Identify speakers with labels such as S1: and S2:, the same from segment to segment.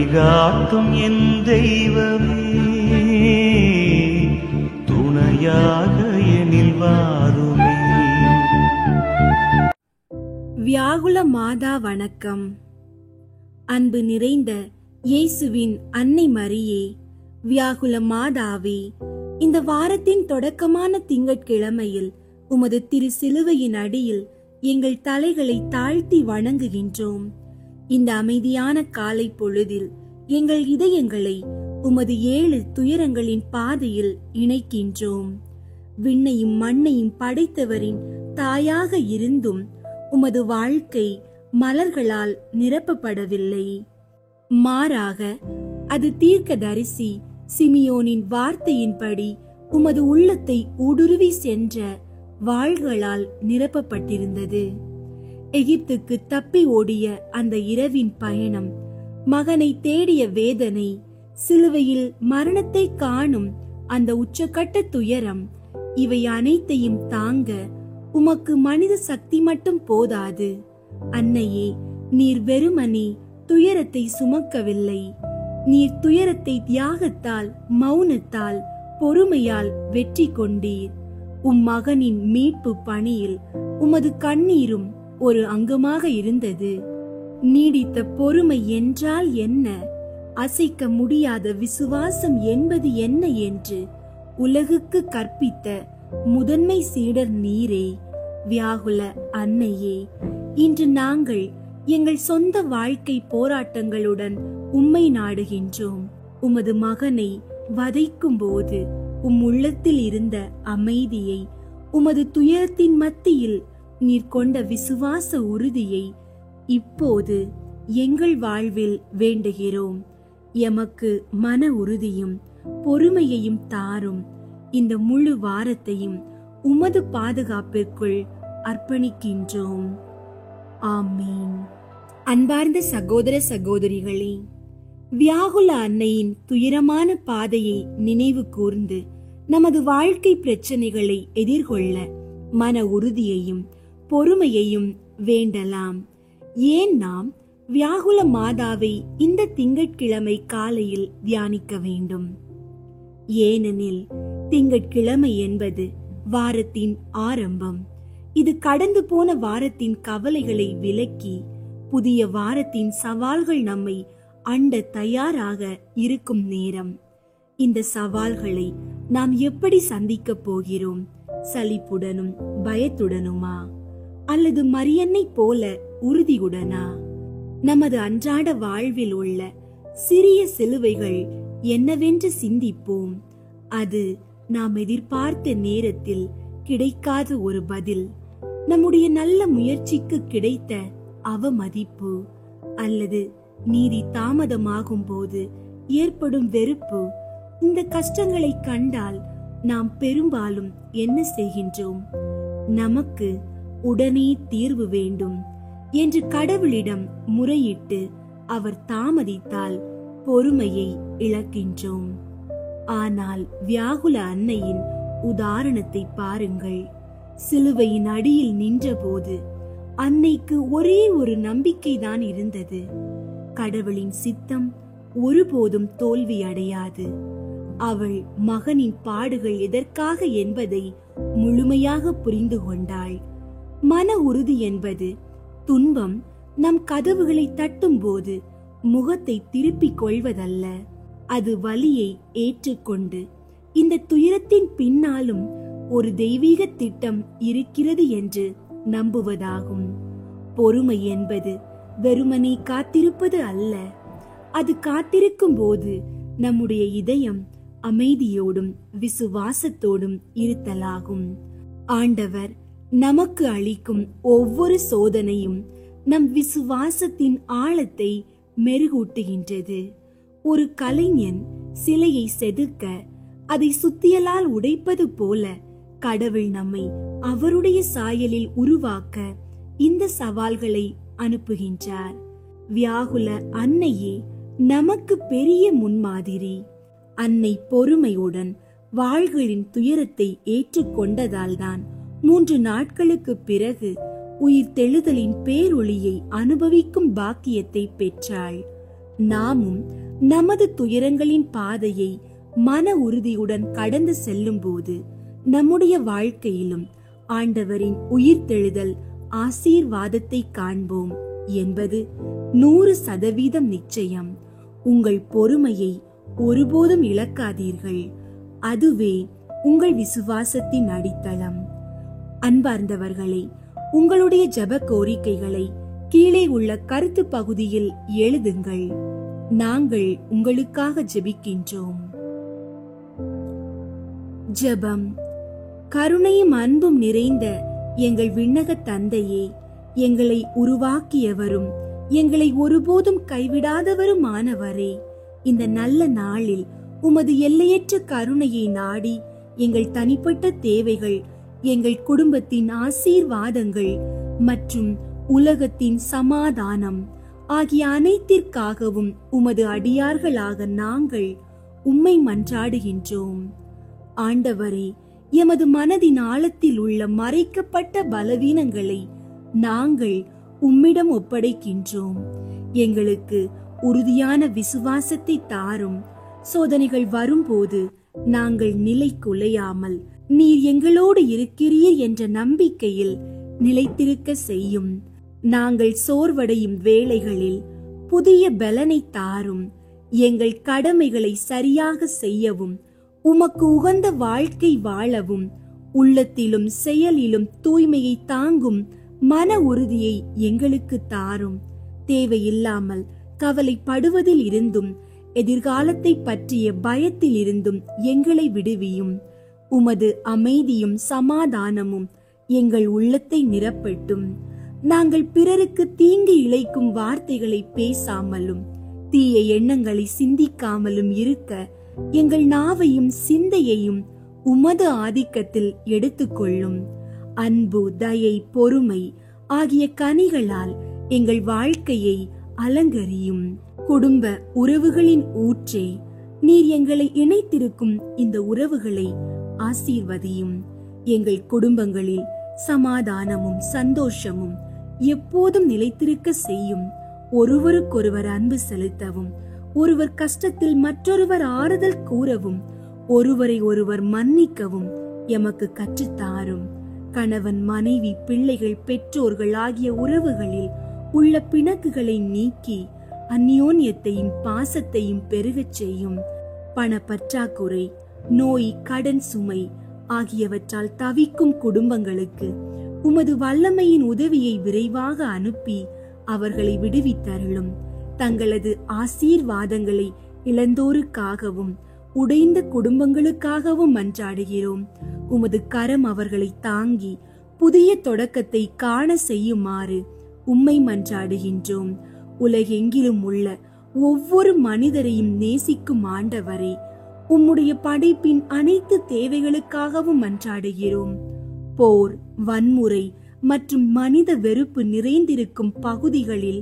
S1: வழிகாட்டும் என் தெய்வமே, துணையாக எனில் வாருமே.
S2: வியாகுல மாதா வணக்கம். அன்பு நிறைந்த இயேசுவின் அன்னை மரியே, வியாகுல மாதாவே, இந்த வாரத்தின் தொடக்கமான திங்கட்கிழமையில் உமது திரு சிலுவையின் அடியில் எங்கள் தலைகளை தாழ்த்தி வணங்குகின்றோம். இந்த அமைதியான காலை பொழுதில் எங்கள் இதயங்களை உமது 7 துயரங்களின் பாதையில் இணைக்கின்றோம். விண்ணையும் மண்ணையும் படைத்தவரின் தாயாக இருந்தும் உமது வாழ்க்கை மலர்களால் நிரப்பப்படவில்லை. மாறாக அது தீர்க்கதரிசி சிமியோனின் வார்த்தையின்படி உமது உள்ளத்தை ஊடுருவி சென்ற வாள்களால் நிரப்பப்பட்டிருந்தது. எகிப்துக்கு தப்பி ஓடிய அந்த இரவின் பயணம், மகனை தேடிய வேதனை, சிலுவையில் மரணத்தை காணும் அந்த உச்சக்கட்ட துயரம், இவை அனைத்தையும் தாங்க உமக்கு மனித சக்தி மட்டும் போதாது. அன்னையே, நீர் வெறுமனே துயரத்தை சுமக்கவில்லை. நீர் துயரத்தை தியாகத்தால், மௌனத்தால், பொறுமையால் வெற்றி கொண்டீர். மகனின் மீட்பு பணியில் உமது கண்ணீரும் ஒரு அங்கமாக இருந்தது. நீடித்த பொறுமை என்றால் என்ன, அசைக்க முடியாத விசுவாசம் என்பது என்ன என்று உலகுக்கு கற்பித்த முதன்மை சீடர் நீரே. வியாகுல அன்னையே, இன்று நாங்கள் எங்கள் சொந்த வாழ்க்கை போராட்டங்களுடன் உம்மை நாடுகின்றோம். உமது மகனை வதைக்கும் போது உள்ளத்தில் இருந்த அமைதியை, உமது துயரத்தின் மத்தியில் நீர் கொண்ட விசுவாச உறுதியை இப்போது எங்கள் வாழ்வில் வேண்டுகிறோம். எமக்கு மன உறுதியும் பொறுமையையும் தாரும். இந்த முழு வாரத்தையும் உமது பாதுகாப்பிற்குள் அர்ப்பணிக்கின்றோம். ஆமீன். அன்பார்ந்த சகோதர சகோதரிகளே, வியாகுல அன்னையின் துயரமான பாதையை நினைவு கூர்ந்து நமது வாழ்க்கை பிரச்சனைகளை எதிர்கொள்ள மன உறுதியையும் பொறுமையையும் வேண்டலாம். ஏன் நாம் வியாகுல மாதாவை இந்த திங்கட்கிழமை காலையில் தியானிக்க வேண்டும்? ஏனெனில் திங்கட்கிழமை என்பது வாரத்தின் ஆரம்பம். இது கடந்து போன வாரத்தின் கவலைகளை விலக்கி புதிய வாரத்தின் சவால்கள் நம்மை அண்ட தயாராக இருக்கும் நேரம். இந்த சவால்களை நாம் எப்படி சந்திக்க போகிறோம்? சலிப்புடனும் பயத்துடனுமா, அல்லது மரியன்னை போல உறுதியுடனா? நமது அன்றாட வாழ்வில் உள்ள சிறிய சிலுவைகள் என்னவென்று சிந்திப்போம். அது நாம் எதிர்பார்த்த நேரத்தில் கிடைக்காத ஒரு பதில், நம்முடைய நல்ல முயற்சிக்கு கிடைத்த அவமதிப்பு, அல்லது நீதி தாமதமாகும் போது ஏற்படும் வெறுப்பு. இந்த கஷ்டங்களை கண்டால் நாம் பெரும்பாலும் என்ன செய்கின்றோம்? நமக்கு உடனே தீர்வு வேண்டும் என்று கடவுளிடம் முறையிட்டு அவர் தாமதித்தால் பொறுமையை இழக்கின்றோம். ஆனால் வியாகுல அன்னையின் உதாரணத்தை பாருங்கள். சிலுவையின் அடியில் நின்றபோது அன்னைக்கு ஒரே ஒரு நம்பிக்கைதான் இருந்தது. கடவுளின் சித்தம் ஒருபோதும் தோல்வி அடையாது. அவள் மகனின் பாடுகள் எதற்காக என்பதை முழுமையாக புரிந்து கொண்டாள். மன உறுதி என்பது துன்பம் நம் கதவுகளை தட்டும் போது முகத்தை திருப்பிக் கொள்வதல்ல. அது வலியை ஏற்றுக்கொண்டு இந்த துயரத்தின் பின்னாலும் ஒரு தெய்வீக திட்டம் இருக்கிறது என்று நம்புவதாகும். பொறுமை என்பது வெறுமனே காத்திருப்பது அல்ல. அது காத்திருக்கும் போது நம்முடைய இதயம் அமைதியோடும் விசுவாசத்தோடும் இருத்தலாகும். ஆண்டவர் நமக்கு அளிக்கும் ஒவ்வொரு சோதனையும் நம் விசுவாசத்தின் ஆழத்தை மெருகூட்டுகின்றது. ஒரு கலைஞன் சிலையை செதுக்க அதை சுத்தியலால் உடைப்பது போல கடவுள் நம்மை அவருடைய சாயலில் உருவாக்க இந்த சவால்களை அனுப்புகின்றார். வியாகுல அன்னையே நமக்கு பெரிய முன்மாதிரி. அன்னை பொறுமையுடன் வாள்களின் துயரத்தை ஏற்றுக்கொண்டதால்தான் 3 நாட்களுக்கு பிறகு உயிர் தெழுதலின் பேரொளியை அனுபவிக்கும் பாக்கியத்தை பெற்றாள். நாமும் நமது துயரங்களின் பாதையை மன உறுதியுடன் கடந்து செல்லும் போது நம்முடைய வாழ்க்கையிலும் ஆண்டவரின் உயிர்த்தெழுதல் ஆசீர்வாதத்தை காண்போம் என்பது 100% நிச்சயம். உங்கள் பொறுமையை ஒருபோதும் இழக்காதீர்கள். அதுவே உங்கள் விசுவாசத்தின் அடித்தளம். அன்பார்ந்தவர்களே, உங்களுடைய ஜெப கோரிக்கைகளை கீழே உள்ள கருத்து பகுதியில் எழுதுங்கள். நாங்கள் உங்களுக்காக ஜெபிக்கின்றோம். ஜெபம். கருணையும் அன்பும் நிறைந்த எங்கள் விண்ணக தந்தையே, எங்களை உருவாக்கியவரும் எங்களை ஒருபோதும் கைவிடாதவருமானவரே, இந்த நல்ல நாளில் உமது எல்லையற்ற கருணையை நாடி எங்கள் தனிப்பட்ட தேவைகள், எங்கள் குடும்பத்தின் ஆசீர்வாதங்கள் மற்றும் உலகத்தின் சமாதானம் ஆகிய அனைத்திற்காகவும் உமது அடியார்களாக நாங்கள் உம்மை மன்றாடுகின்றோம். ஆண்டவரே, எமது மனதின் ஆழத்தில் உள்ள மறைக்கப்பட்ட பலவீனங்களை நாங்கள் உம்மிடம் ஒப்படைக்கின்றோம். எங்களுக்கு உறுதியான விசுவாசத்தை தாரும். சோதனைகள் வரும்போது நாங்கள் நிலை குலையாமல் நீர் எங்களோடு இருக்கிறீர் என்ற நம்பிக்கையில் நிலைத்திருக்க செய்யும். நாங்கள் சோர்வடையும் வேளைகளில் புதிய பலனை தாரும். எங்கள் கடமைகளை சரியாக செய்யவும் உமக்கு உகந்த வாழ்க்கை வாழவும் உள்ளத்திலும் செயலிலும் தூய்மையை தாங்கும் மன உறுதியை எங்களுக்கு தாரும். தேவையில்லாமல் கவலைப்படுவதில் இருந்தும் எதிர்காலத்தை பற்றிய பயத்தில் இருந்தும் எங்களை விடுவியும். உமது அமைதியும் சமாதானமும் எங்கள் உள்ளத்தை நிரப்பட்டும். நாங்கள் பிறருக்கு தீங்கு இழைக்கும் வார்த்தைகளை பேசாமலும் தீய எண்ணங்களை சிந்திக்காமலும் இருக்க எங்கள் நாவையும் சிந்தையையும் உமது ஆதிக்கத்தில் எடுத்துக்கொள்ளும். அன்பு, தயை, பொறுமை ஆகிய கனிகளால் எங்கள் வாழ்க்கையை அலங்கரியும். குடும்ப உறவுகளின் ஊற்றே, நீர் எங்களை இணைத்திருக்கும் இந்த உறவுகளை ஆசீர்வதியும். எங்கள் குடும்பங்களில் சமாதானமும் சந்தோஷமும் எப்போதும் நிலைத்திருக்க செய்யும். ஒருவருக்கொருவர் அன்பு செலுத்தவும், ஒருவர் கஷ்டத்தில் மற்றொருவர் ஆறுதல் கூறவும், ஒருவரை ஒருவர் மன்னிக்கவும் எமக்கு கற்றுத்தாரும். கணவன், மனைவி, பிள்ளைகள், பெற்றோர்கள் ஆகிய உறவுகளில் உள்ள பிணக்குகளை நீக்கி அந்யோன்யத்தையும் பாசத்தையும் பெருகச் செய்யும். பண பற்றாக்குறை, நோய், கடன் சுமை ஆகியவற்றால் தவிக்கும் குடும்பங்களுக்கு உமது வல்லமையின் உதவியை விரைவாக அனுப்பி அவர்களை விடுவித்தருளும். தங்களது ஆசீர்வாதங்களை இழந்தோருக்காகவும் உடைந்த குடும்பங்களுக்காகவும் மன்றாடுகிறோம். உமது கரம் அவர்களை தாங்கி புதிய தொடக்கத்தை காண செய்யுமாறு உம்மை மன்றாடுகின்றோம். உலகெங்கிலும் உள்ள ஒவ்வொரு மனிதரையும் நேசிக்கும் ஆண்டவரே, உம்முடைய படைப்பின் அனைத்து தேவைகளுக்காகவும் மன்றாடுகிறோம். போர், வன்முறை மற்றும் மனித வெறுப்பு நிறைந்திருக்கும் பகுதிகளில்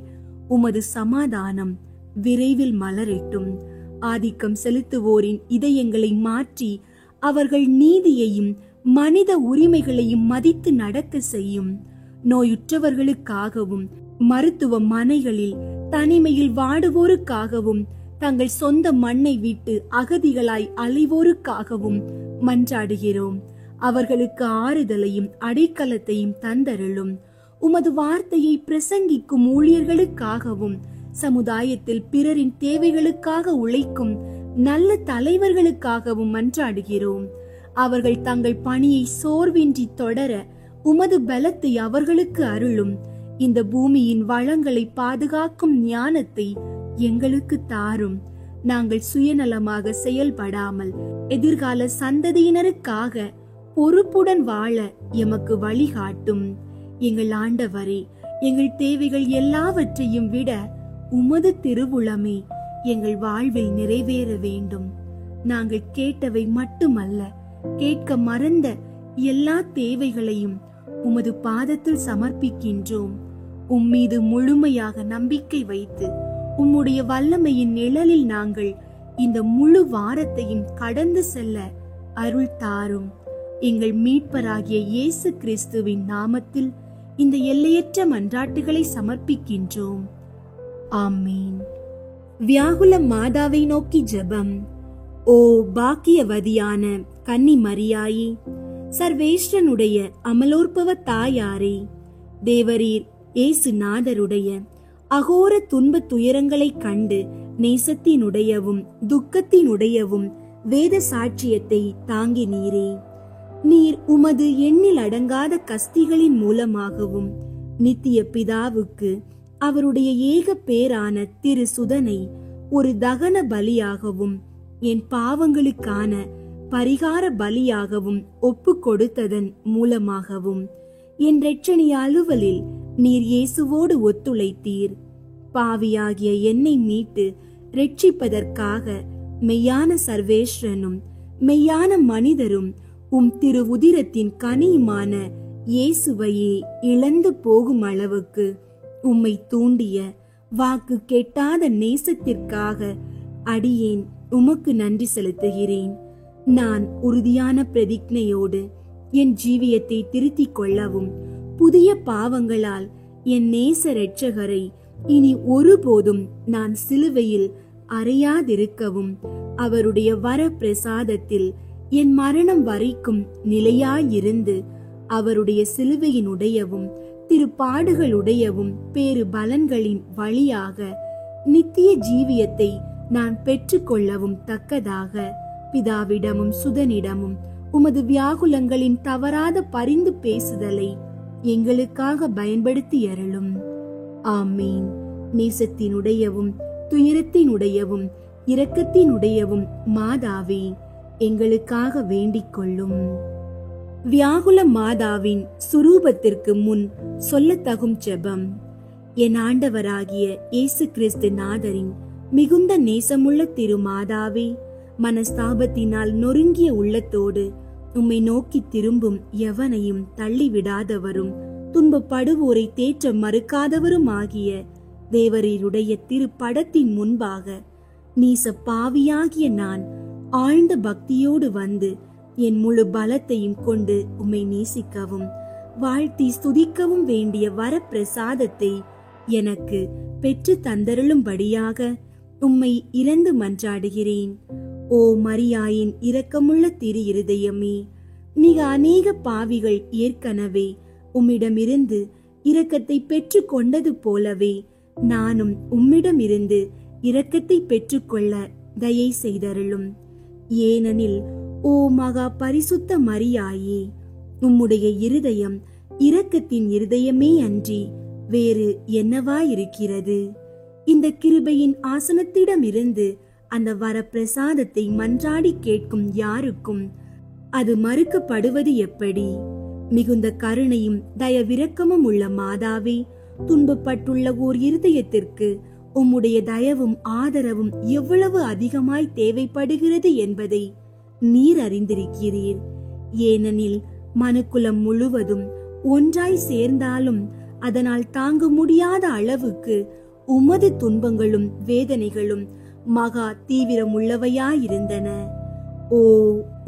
S2: உமது சமாதானம் விரைவில் மலரட்டும். ஆதிக்கம் செலுத்துவோரின் இதயங்களை மாற்றி அவர்கள் நீதியையும் மனித உரிமைகளையும் மதித்து நடக்க செய்யும். நோயுற்றவர்களுக்காகவும் மருத்துவமனைகளில் தனிமையில் வாடுவோருக்காகவும் தங்கள் சொந்த மண்ணை விட்டு அகதிகளாய் அலைவோருக்காகவும் மன்றாடுகிறோம். அவர்களுக்கு ஆறுதலையும் அடைக்கலத்தையும் தந்தருளும். உமது வார்த்தையை பிரசங்கிக்கும் ஊழியர்களுக்காகவும் சமுதாயத்தில் பிறரின் தேவைகளுக்காக உழைக்கும் நல்ல தலைவர்களுக்காகவும் மன்றாடுகிறோம். அவர்கள் தங்கள் பணியை சோர்வின்றி தொடர உமது பலத்தை அவர்களுக்கு அருளும். இந்த பூமியின் வளங்களை பாதுகாக்கும் ஞானத்தை எங்களுக்கு தாரும். நாங்கள் சுயநலமாக செயல்படாமல் எதிர்கால சந்ததியினருக்காக பொறுப்புடன் வாழ எமக்கு வழிகாட்டும். எங்கள் ஆண்டவரே, எங்கள் தேவைகள் எல்லாவற்றையும் விட உமது திருவுளமே எங்கள் வாழ்வில் நிறைவேற வேண்டும். நாங்கள் கேட்டவை மட்டுமல்ல, கேட்க மறந்த எல்லா தேவைகளையும் உமது பாதத்தில் சமர்ப்பிக்கின்றோம். உம்மீது முழுமையாக நம்பிக்கை வைத்து உம்முடைய வல்லமையின் நிழலில் நாங்கள் இந்த முழு வாரத்தையும் கடந்து செல்ல அருள் தாரும். எங்கள் மீட்பராகிய இயேசு கிறிஸ்துவின் நாமத்தில் இந்த எல்லையற்ற மன்றாட்டுகளை சமர்ப்பிக்கின்றோம். ஆமீன். வியாகுல மாதாவை நோக்கி ஜெபம். ஓ பாக்கியவதியான கன்னி மரியாயே, சர்வேஸ்வரனுடைய அமலோற்பவ தாயாரே, தேவரீர் இயேசுநாதருடைய அகோர துன்ப துயரங்களைக் கண்டு நேசத்தினுடையவும் துக்கத்தினுடையவும் வேத சாட்சியத்தை தாங்கினீரே. நீர் உமது எண்ணில் அடங்காத கஸ்திகளின் மூலமாகவும் நித்திய பிதாவுக்கு அவருடைய ஏக பேரான திரு சுதனை ஒரு தகன பலியாகவும் என் பாவங்களுக்கான பரிகார பலியாகவும் ஒப்பு கொடுத்ததன் மூலமாகவும் என் இரட்சணி அலுவலில் நீர் இயேசுவோடு ஒத்துழைத்தீர். பாவியாகிய என்னை மீட்டு இரட்சிப்பதற்காக மெய்யான சர்வேஸ்வரனும் மெய்யான மனிதரும் திரு உதிரத்தின் கனியுமான இயேசுவையே இழந்து போகும் அளவுக்கு உம்மை தூண்டிய வாக்கு கெட்டாத நேசத்திற்காக அடியேன் உமக்கு நன்றி செலுத்துகிறேன். நான் உறுதியான பிரதிஜையோடு என் ஜீவியத்தை திருத்திக் கொள்ளவும் புதிய பாவங்களால் என் நேச இரட்சகரை இனி ஒருபோதும் நான் சிலுவையில் அறையாதிருக்கவும் அவருடைய வர பிரசாதத்தில் என் மரணம் வரைக்கும் நிலையாயிருந்து அவருடைய சிலுவையினுடையவும் திருப்பாடுகளுடையவும் பேறு பலன்களின் வழியாக நித்திய ஜீவியத்தை நான் பெற்றுக்கொள்ளவும் தக்கதாக பிதாவிடமும் சுதனிடமும் உமது வியாகுலங்களின் தவறாத பரிந்து பேசுதலை எங்களுக்காக பயன்படுத்தி அருளும். ஆமீன். நேசத்தினுடையவும் துயரத்தினுடையவும் இரக்கத்தினுடையவும் மாதாவே, எங்களுக்காக வேண்டிக் கொள்ளும். வியாகுல மாதாவின் சுரூபத்திற்கு முன் சொல்லத்தகும் ஜெபம். என் ஆண்டவராகிய இயேசு கிறிஸ்து நாதரின் மிகுந்த நேசமுள்ள திருமாதாவே, மனஸ்தாபத்தினால் நொறுங்கிய உள்ளத்தோடு உம்மை நோக்கி திரும்பும் எவனையும் தள்ளிவிடாதவரும் துன்பப்படுவோரை தேற்ற மறுக்காதவரும் ஆகிய தேவரீருடைய திருப்படத்தின் முன்பாக நீச பாவியாகிய நான் ஆழ்ந்த பக்தியோடு வந்து என் முழு பலத்தையும் கொண்டு உம்மை நேசிக்கவும் வாழ்த்தி ஸ்துதிக்கவும் வேண்டிய வரப்பிரசாதத்தை எனக்கு பெற்று தந்தருளும்படியாக உம்மை இறந்து மன்றாடுகிறேன். ஓ மரியாயின் இரக்கமுள்ள திரு இருதயமே, மிக அநேக பாவிகள் ஏற்கனவே உம்மிடமிருந்து இரக்கத்தை பெற்று கொண்டது போலவே நானும் உம்மிடமிருந்து இரக்கத்தை பெற்றுக்கொள்ள தயை செய்தருளும். ஏனெனில் ஓ மகா பரிசுத்த மரியாயே, உம்முடைய இருதயம் இரக்கத்தின் இருதயமே அன்றி வேறு என்னவாயிருக்கிறது? இந்த கிருபையின் ஆசனத்திடமிருந்து அந்த வரப்பிரசாதத்தை மன்றாடி கேட்கும் யாருக்கும் அது மறுக்கப்படுவது எப்படி? மிகுந்த கருணையும் தயவிரக்கமும் உள்ள மாதாவே, துன்பப்பட்டுள்ள ஓர் இருதயத்திற்கு உம்முடைய தயவும் ஆதரவும் எவ்வளவு அதிகமாய் தேவைப்படுகிறது என்பதை நீர் அறிந்திருக்கிறீர். ஏனெனில் மனுக்குலம் முழுவதும் ஒன்றாய் சேர்ந்தாலும் அதனால் தாங்க முடியாத அளவுக்கு உமது துன்பங்களும் வேதனைகளும் மகா தீவிரமுள்ளவையாயிருந்தன. ஓ,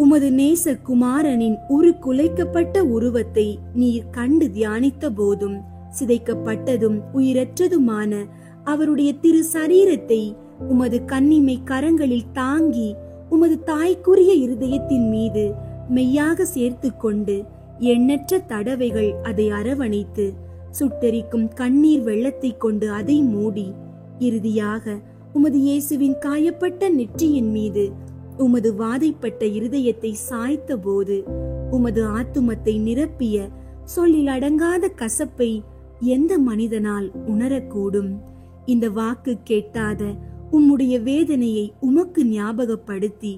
S2: உமது நேச குமாரனின் குலைக்கப்பட்ட உருவத்தை நீர் கண்டு தியானித்த போதும் சிதைக்கப்பட்டதும் உயிரற்றதுமான அவருடைய திரு சரீரத்தை உமது கன்னிமை கரங்களில் தாங்கி உமது தாய்க்குரிய இருதயத்தின் மீது மெய்யாக சேர்த்து கொண்டு எண்ணற்ற தடவைகள் அதை அரவணைத்து சுட்டெரிக்கும் கண்ணீர் வெள்ளத்தை கொண்டு அதை மூடி இறுதியாக உமது இயேசுவின் காயப்பட்ட நெற்றியின் மீது உமது வாதைப்பட்ட இருதயத்தை சாய்த்த போது உமது ஆத்துமத்தை நிரப்பிய சொல்லில் அடங்காத கசப்பை எந்த மனிதனால் உணரக்கூடும்? இந்த வாக்கு கேட்டாத உம்முடைய வேதனையை உமக்கு ஞாபகப்படுத்தி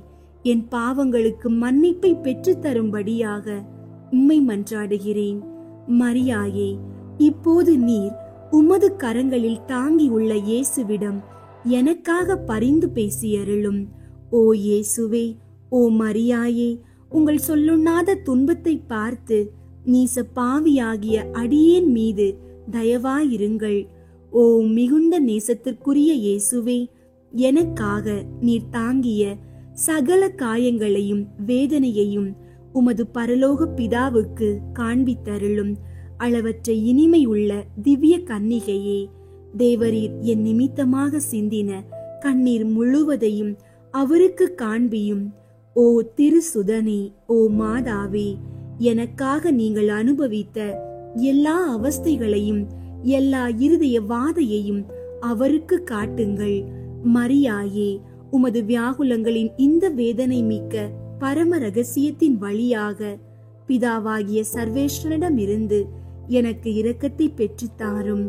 S2: என் பாவங்களுக்கு மன்னிப்பை பெற்று தரும்படியாக உம்மை மன்றாடுகிறேன். மரியாயே, இப்போது நீர் உமது கரங்களில் தாங்கி உள்ள இயேசுவிடம் எனக்காக பரிந்து பேசியருளும். ஓ இயேசுவே, ஓ மரியாயே, உங்கள் சொல்லுண்ணாத துன்பத்தை பார்த்து நீச பாவியாகிய அடியேன் மீது தயவாயிருங்கள். ஓ மிகுந்த நேசத்திற்குரிய இயேசுவே, எனக்காக நீர் தாங்கிய சகல காயங்களையும் வேதனையையும் உமது பரலோக பிதாவுக்கு காண்பித்தருளும். அளவற்ற இனிமை உள்ள திவ்ய கன்னிகையே, தேவரீர் என் நிமித்தமாக சிந்தின கண்ணீர் முழுவதையும் அவருக்கு காண்பியும். ஓ திருசுதனே, ஓ மாதாவே, எனக்காக நீங்கள் அனுபவித்த எல்லா அவஸ்தைகளையும் எல்லா இருதய வாதையையும் அவருக்கு காட்டுங்கள். மரியாயே, உமது வியாகுலங்களின் இந்த வேதனை மிக்க பரம ரகசியத்தின் வழியாக பிதாவாகிய சர்வேஸ்வரனிடமிருந்து எனக்கு இரக்கத்தை பெற்றுத்தாரும்.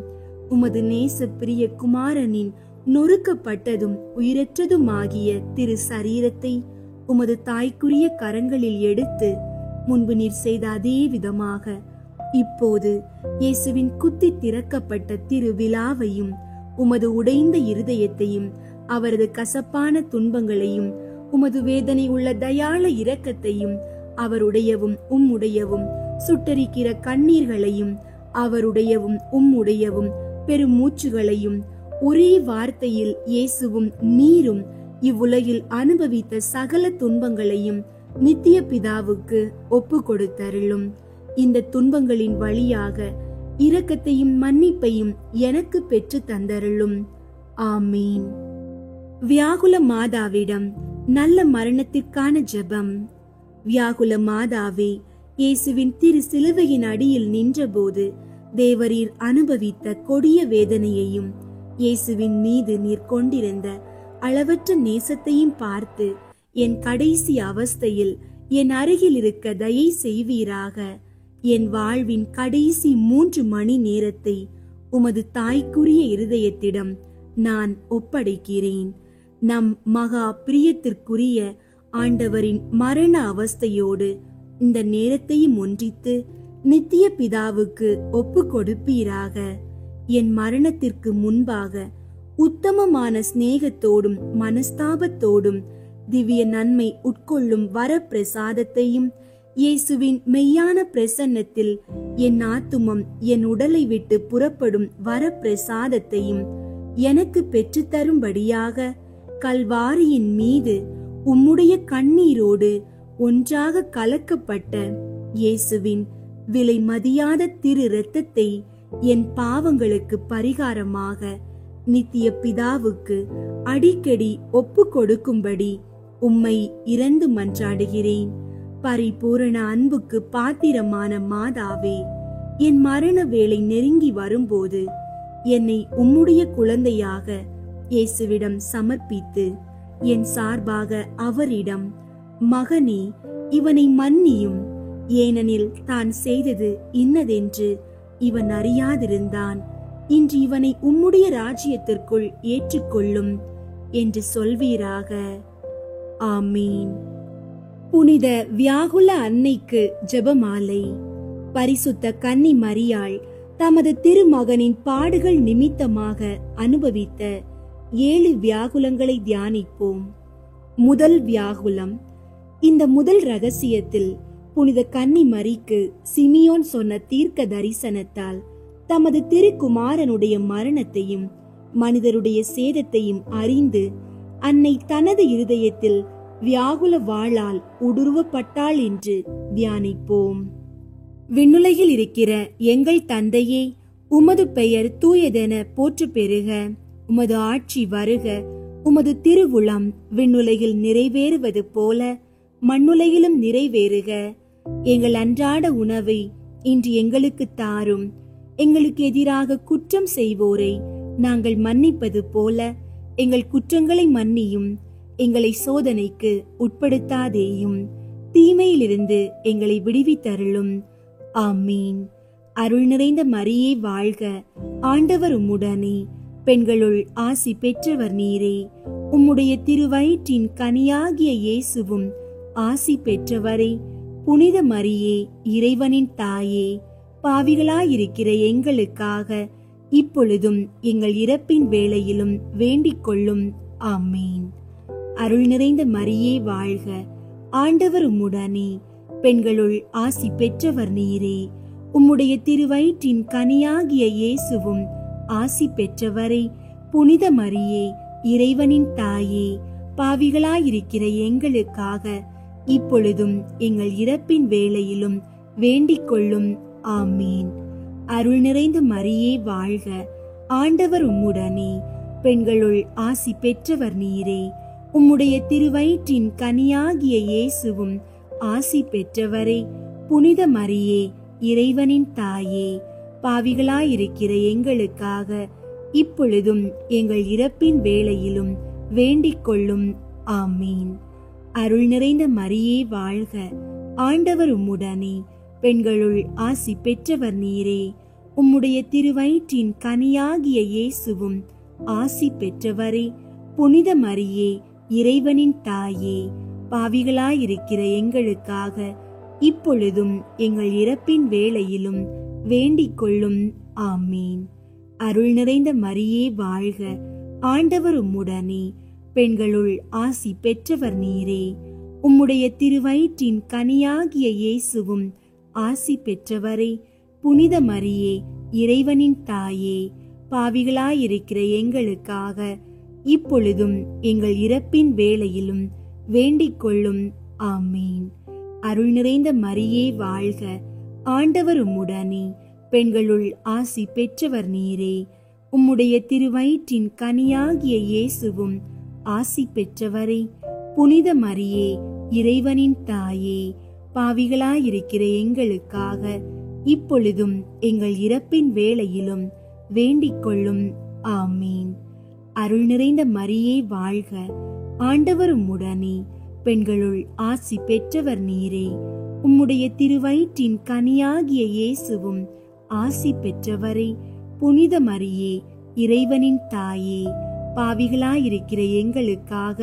S2: உமது நேச பிரிய குமாரனின் நொறுக்கப்பட்டதும் உயிரற்றதுமாகிய திரு சரீரத்தை உமது தாய்க்குரிய கரங்களில் எடுத்து முன்பு நீர் செய்த அதே விதமாக இப்போது இயேசுவின் குத்தி திறக்கப்பட்ட திரு விழாவையும் உமது உடைந்த இருதயத்தையும் அவரது கசப்பான துன்பங்களையும் உமது வேதனை உள்ள தயாள இரக்கத்தையும் அவருடையவும் உம்முடையவும் சுட்டரிக்கிற கண்ணீர்களையும் அவருடையவும் உம்முடையவும் பெருமூச்சுகளையும் ஒரே வார்த்தையில் இயேசுவும் நீரும் இவ்வுலகில் அனுபவித்த சகல துன்பங்களையும் நித்திய பிதாவுக்கு ஒப்பு கொடுத்தருளும். இந்த துன்பங்களின் வழியாக இரக்கத்தையும் மன்னிப்பையும் எனக்கு பெற்று தந்தருளும். ஆமீன். வியாகுல மாதாவிடம் நல்ல மரணத்திற்கான ஜெபம். வியாகுல மாதாவே, இயேசுவின் திரு சிலுவையின் அடியில் நின்றபோது தேவரீர் அனுபவித்த கொடிய வேதனையையும் இயேசுவின் மீது நீர் கொண்டிருந்த அளவற்ற நேசத்தையும் பார்த்து என் கடைசி அவஸ்தையில் என் அருகில் இருக்க தயை செய்வீராக. என் வாழ்வின் கடைசி 3 மணி நேரத்தை உமது தாய்க்குரிய இருதயத்திடம் நான் ஒப்படைக்கிறேன். நம் மகா பிரியத்திற்குரிய ஆண்டவரின் மரண அவஸ்தையோடு இந்த நேரத்தையும் ஒன்றித்து நித்திய பிதாவுக்கு ஒப்பு கொடுப்பீராக. என் மரணத்திற்கு முன்பாக உத்தமமான சிநேகத்தோடும் மனஸ்தாபத்தோடும் திவ்ய நன்மை உட்கொள்ளும் வரப்பிரசாதத்தையும் இயேசுவின் மெய்யான பிரசன்னத்தில் என் ஆத்துமம் என் உடலை விட்டு புறப்படும் வரப்பிரசாதத்தையும் எனக்கு பெற்றுத்தரும்படியாக கல்வாரியின் மீது உம்முடைய கண்ணீரோடு ஒன்றாக கலக்கப்பட்ட இயேசுவின் விலை மதியாத திரு இரத்தத்தை என் பாவங்களுக்கு பரிகாரமாக நித்திய பிதாவுக்கு அடிக்கடி ஒப்பு கொடுக்கும்படி உம்மை இறந்து மன்றாடுகிறேன். பரிபூரண அன்புக்கு பாத்திரமான மாதாவே, என் மரண வேளை நெருங்கி வரும்போது என்னை உம்முடைய குழந்தையாக இயேசுவிடம் சமர்ப்பித்து என் சார்பாக அவரிடம், மகனே, இவனை மன்னியும், ஏனெனில் தான் செய்தது இன்னதென்று இவன் அறியாதிருந்தான். இன்று இவனை உம்முடைய ராஜ்யத்திற்குள் ஏற்றுக்கொள்ளும் என்று சொல்வீராக. ஆமீன். புனித வியாகுல அன்னைக்கு ஜெபமாலை. பரிசுத்த கன்னி மரியாள் தமது திருமகனின் பாடுகள் நிமித்தமாக அனுபவித்த 7 வியாகுலங்களை தியானிப்போம். முதல் வியாகுலம். இந்த முதல் ரகசியத்தில் புனித கன்னி மரிக்கு சிமியோன் சொன்ன தீர்க்க தரிசனத்தால் தமது திருக்குமாரனுடைய மரணத்தையும் மனிதருடைய சேதத்தையும் அறிந்து அன்னை தனது இருதயத்தில் வியாகுல வாளால் ஊடுருவப்பட்டாள் என்று தியானிப்போம். விண்ணுலகில் இருக்கிற எங்கள் தந்தையே, உமது பெயர் தூயதென போற்று பெறுக. உமது ஆட்சி வருக. உமது திருவுளம் விண்ணுலகில் நிறைவேறுவது போல மண்ணுலகிலும் நிறைவேறுக. எங்கள் அன்றாட உணவை இன்று எங்களுக்கு தாரும். எங்களுக்கு எதிராக குற்றம் செய்வோரை நாங்கள் மன்னிப்பது போல எங்கள் குற்றங்களை மன்னியும். எங்களை சோதனைக்கு உட்படுத்தாதேயும், தீமையிலிருந்து எங்களை விடுவித்தருளும். ஆமீன். அருள் நிறைந்த மரியே வாழ்க. ஆண்டவர் உம்முடனே. பெண்களுள் ஆசி பெற்றவர் நீரே. உம்முடைய திருவயிற்றின் கனியாகிய இயேசுவும் ஆசி பெற்றவரே. புனித மரியே, இறைவனின் தாயே, பாவிகளாயிருக்கிற எங்களுக்காக இப்பொழுதும் எங்கள் இறப்பின் வேளையிலும் வேண்டிக் கொள்ளும். ஆமீன். அருள் நிறைந்த மரியே வாழ்க. ஆண்டவர் உம்முடனே. பெண்களுள் ஆசி பெற்றவர் நீரே. உம்முடைய திருவயிற்றின் கனியாகிய இயேசுவும் ஆசி பெற்றவரே. புனித மரியே, இறைவனின் தாயே, பாவிகளாயிருக்கிற எங்களுக்காக இப்பொழுதும் எங்கள் இறப்பின் வேளையிலும் வேண்டிக் கொள்ளும். ஆமீன். அருள் நிறைந்த மரியே வாழ்க. ஆண்டவர் உம்முடனே. பெண்களுள் ஆசி பெற்றவர் நீரே. உம்முடைய திருவயிற்றின் கனியாகிய இயேசுவும் ஆசி பெற்றவரே. புனித மரியே, இறைவனின் தாயே, பாவிகளாயிருக்கிற எங்களுக்காக இப்பொழுதும் எங்கள் இறப்பின் வேளையிலும் வேண்டிக் கொள்ளும். ஆமீன். அருள் நிறைந்த மரியே வாழ்க, ஆண்டவர் உம்முடனே. பெண்களுள் ஆசி பெற்றவர் நீரே. உம்முடைய திருவயிற்றின் கனியாகிய இயேசுவும் ஆசி பெற்றவரே. புனித மரியே, இறைவனின் தாயே, பாவிகளாயிருக்கிற எங்களுக்காக இப்பொழுதும் எங்கள் இறப்பின் வேளையிலும் வேண்டிக் கொள்ளும். ஆமீன். அருள் நிறைந்த மரியே வாழ்க, ஆண்டவர் உம்முடனே. பெண்களுள் ஆசி பெற்றவர் நீரே. உம்முடைய திருவயிற்றின் கனியாகிய இயேசுவும் ஆசி பெற்றவரே. புனித மரியே, இறைவனின் தாயே, பாவிகளாயிருக்கிற எங்களுக்காக இப்பொழுதும் எங்கள் இறப்பின் வேளையிலும் வேண்டிக் கொள்ளும். ஆமீன். அருள் நிறைந்த மரியே வாழ்க, ஆண்டவர் உம்முடனே. பெண்களுள் ஆசி பெற்றவர் நீரே. உம்முடைய திருவயிற்றின் கனியாகிய இயேசுவும் ஆசி பெற்றவரே. புனித மரியே, இறைவனின் தாயே, பாவிகளாயிருக்கிற எங்களுக்காக இப்பொழுதும் எங்கள் இறப்பின் வேளையிலும் வேண்டிக் கொள்ளும். ஆமீன். அருள் நிறைந்த மரியே வாழ்க, ஆண்டவர் உம்முடனே. பெண்களுள் ஆசி பெற்றவர் நீரே. உம்முடைய திருவயிற்றின் கனியாகிய இயேசுவும் ஆசி பெற்றவரே. புனித மரியே, இறைவனின் தாயே, பாவிகளாயிருக்கிற எங்களுக்காக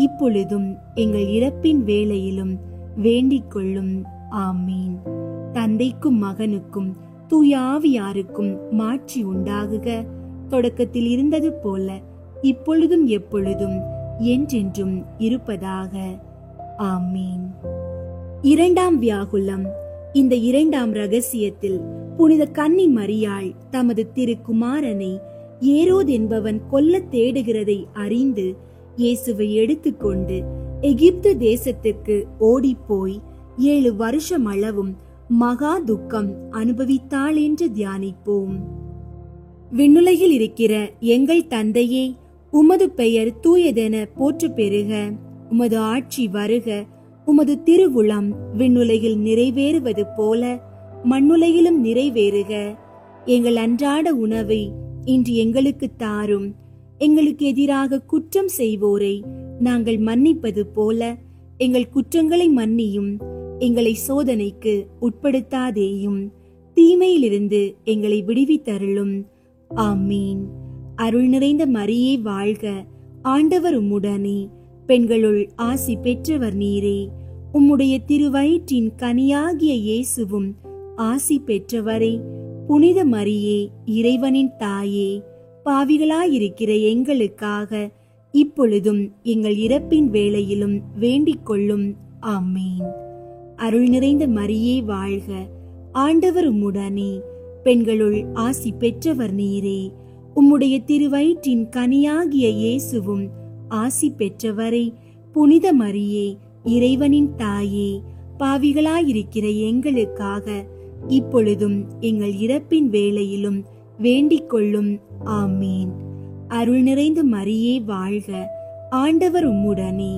S2: இப்பொழுதும் எங்கள் இறப்பின் வேளையிலும் வேண்டிக் கொள்ளும். ஆமீன். தந்தைக்கும் மகனுக்கும் தூய ஆவியாருக்கும் மாட்சி உண்டாகுக. தொடக்கத்தில் இருந்தது போல இப்பொழுதும் எப்பொழுதும் என்றென்றும் இருப்பதாக. ஆமீன். இரண்டாம் வியாகுலம். இந்த இரண்டாம் ரகசியத்தில் புனித கன்னி மரியாள் தமது திருக்குமாரனை ஏரோது என்பவன் கொல்ல தேடுகிறதை அறிந்து இயேசுவை எடுத்துக்கொண்டு எகிப்து தேசத்துக்கு ஓடிப்போய் 7 வருஷம் அளவும் மகா துக்கம் அனுபவித்தாள் என்று தியானிப்போம். விண்ணுலகில் இருக்கிற எங்கள் தந்தையே, உமது பெயர் தூயதென போற்று பெறுக. உமது ஆட்சி வருக. உமது திருவுளம் விண்ணுலகில் நிறைவேறுவது போல மண்ணுலகிலும் நிறைவேறுக. எங்கள் அன்றாட உணவை இன்று எங்களுக்கு தாரும். எங்களுக்கு எதிராக குற்றம் செய்வோரை நாங்கள் மன்னிப்பது போல எங்கள் குற்றங்களை மன்னியும். எங்களை சோதனைக்கு உட்படுத்தாதேயும், தீமையிலிருந்து எங்களை விடுவித்தருளும். ஆமீன். அருள் நிறைந்த மரியே வாழ்க, ஆண்டவர் உம்முடனே. பெண்களுள் ஆசி பெற்றவர் நீரே. உம்முடைய திருவயிற்றின் கனியாகிய இயேசுவும் ஆசி பெற்றவரே. புனித மரியே, இறைவனின் தாயே, பாவிகளாயிருக்கிற எங்களுக்காக இப்பொழுதும் எங்கள் இறப்பின் வேளையிலும் வேண்டிக் கொள்ளும். ஆமீன். அருள் நிறைந்த மரியே வாழ்க, ஆண்டவர் உம்முடனே. பெண்களுள் ஆசி பெற்றவர் நீரே. உம்முடைய திருவயிற்றின் கனியாகிய இயேசுவும் ஆசி பெற்றவரே. புனித மரியே, இறைவனின் தாயே, பாவிகளாயிருக்கிற எங்களுக்காக இப்பொழுதும் எங்கள் இறப்பின் வேளையிலும் வேண்டிக் கொள்ளும். ஆமீன். அருள் நிறைந்த மரியே வாழ்க, ஆண்டவர் உம்முடனே.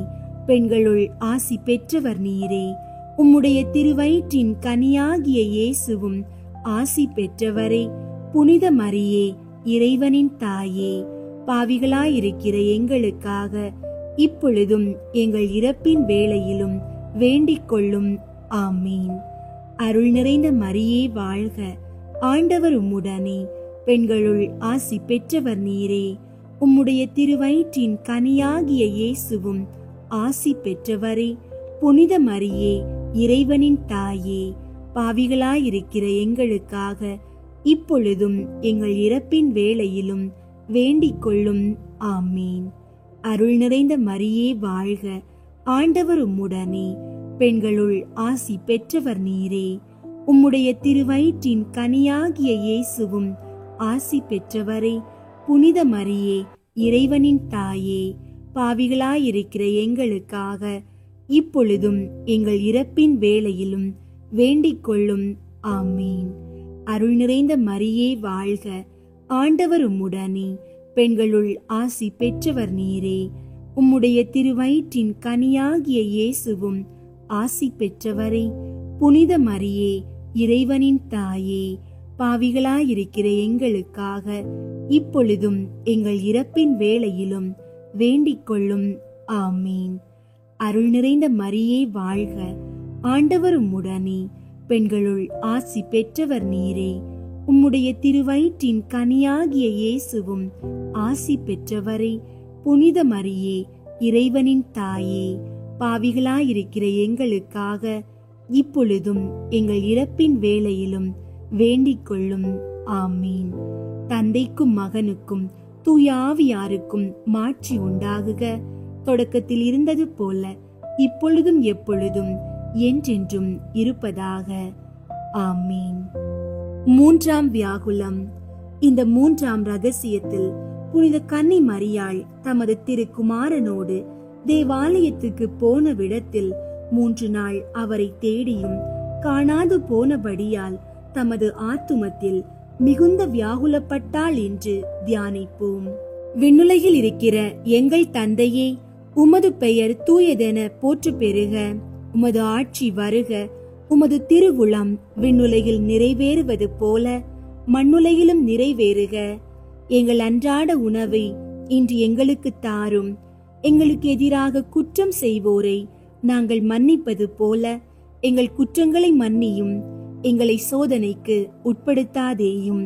S2: பெண்களுள் ஆசி பெற்றவர் நீரே. உம்முடைய திருவயிற்றின் கனியாகிய இயேசுவும் ஆசி பெற்றவரே. புனித மரியே, இறைவனின் தாயே, பாவிகளாயிருக்கிற எங்களுக்காக இப்பொழுதும் எங்கள் இறப்பின் வேளையிலும் வேண்டிக் கொள்ளும். ஆமீன். அருள் நிறைந்த மரியே வாழ்க, ஆண்டவர் உம்முடனே. பெண்களுள் ஆசி பெற்றவர் நீரே. உம்முடைய திருவயிற்றின் கனியாகிய இயேசுவும் ஆசி பெற்றவரே. புனித மரியே, இறைவனின் தாயே, பாவிகளாயிருக்கிற எங்களுக்காக இப்பொழுதும் எங்கள் இறப்பின் வேளையிலும் வேண்டிக் கொள்ளும். ஆமீன். அருள் நிறைந்த மரியே வாழ்க, ஆண்டவர் உம்முடனே. பெண்களுள் ஆசி பெற்றவர் நீரே. உம்முடைய திருவயிற்றின் கனியாகிய இயேசுவும் ஆசி பெற்றவரே. புனித மரியே, இறைவனின் தாயே, பாவிகளாயிருக்கிற எங்களுக்காக இப்பொழுதும் எங்கள் இறப்பின் வேளையிலும் வேண்டிக் கொள்ளும். ஆமீன். அருள் நிறைந்த மரியே வாழ்க, ஆண்டவர் உம்முடனே. பெண்களுள் ஆசி பெற்றவர் நீரே. உம்முடைய திருவயிற்றின் கனியாகிய இயேசுவும் ஆசி பெற்றவரே. புனித மரியே, இறைவனின் தாயே, பாவிகளாயிருக்கிற எங்களுக்காக இப்பொழுதும் எங்கள் இறப்பின் வேளையிலும் வேண்டிக் கொள்ளும். ஆமீன். அருள் நிறைந்த மரியே வாழ்க, ஆண்டவர் உம்முடனே. பெண்களுள் ஆசி பெற்றவர் நீரே. உம்முடைய திருவயிற்றின் கனியாகிய இயேசுவும் ஆசி பெற்றவரே. புனித மரியே, இறைவனின் தாயே, பாவிகளாயிருக்கிற எங்களுக்காக இப்பொழுதும் எங்கள் இறப்பின் வேளையிலும் வேண்டிக் கொள்ளும். ஆமீன். தந்தைக்கும் மகனுக்கும் தூய ஆவியாருக்கும் மாட்சி உண்டாகுக. தொடக்கத்தில் இருந்தது போல இப்பொழுதும் எப்பொழுதும் என்றென்றும் இருப்பதாக. ஆமீன். மூன்றாம் வியாகுலம். இந்த மூன்றாம் ரகசியத்தில் புனித கன்னி மரியாள் தமது திருக்குமாரனோடு தேவாலயத்துக்கு போன விடத்தில் 3 நாள் அவரை தேடியும் காணாது போனபடியால் தமது ஆத்துமத்தில் மிகுந்த வியாகுலப்பட்டாள் என்று தியானிப்போம். விண்ணுலகில் இருக்கிற எங்கள் தந்தையே, உமது பெயர் தூயதென போற்று பெறுக. உமது ஆட்சி வருக. உமது திருவுளம் விண்ணுலகில் நிறைவேறுவது போல மண்ணுலகிலும் நிறைவேறுக. எங்கள் அன்றாட உணவை இன்று எங்களுக்கு தாரும். எங்களுக்கு எதிராக குற்றம் செய்வோரை நாங்கள் மன்னிப்பது போல எங்கள் குற்றங்களை மன்னியும். எங்களை சோதனைக்கு உட்படுத்தாதேயும்,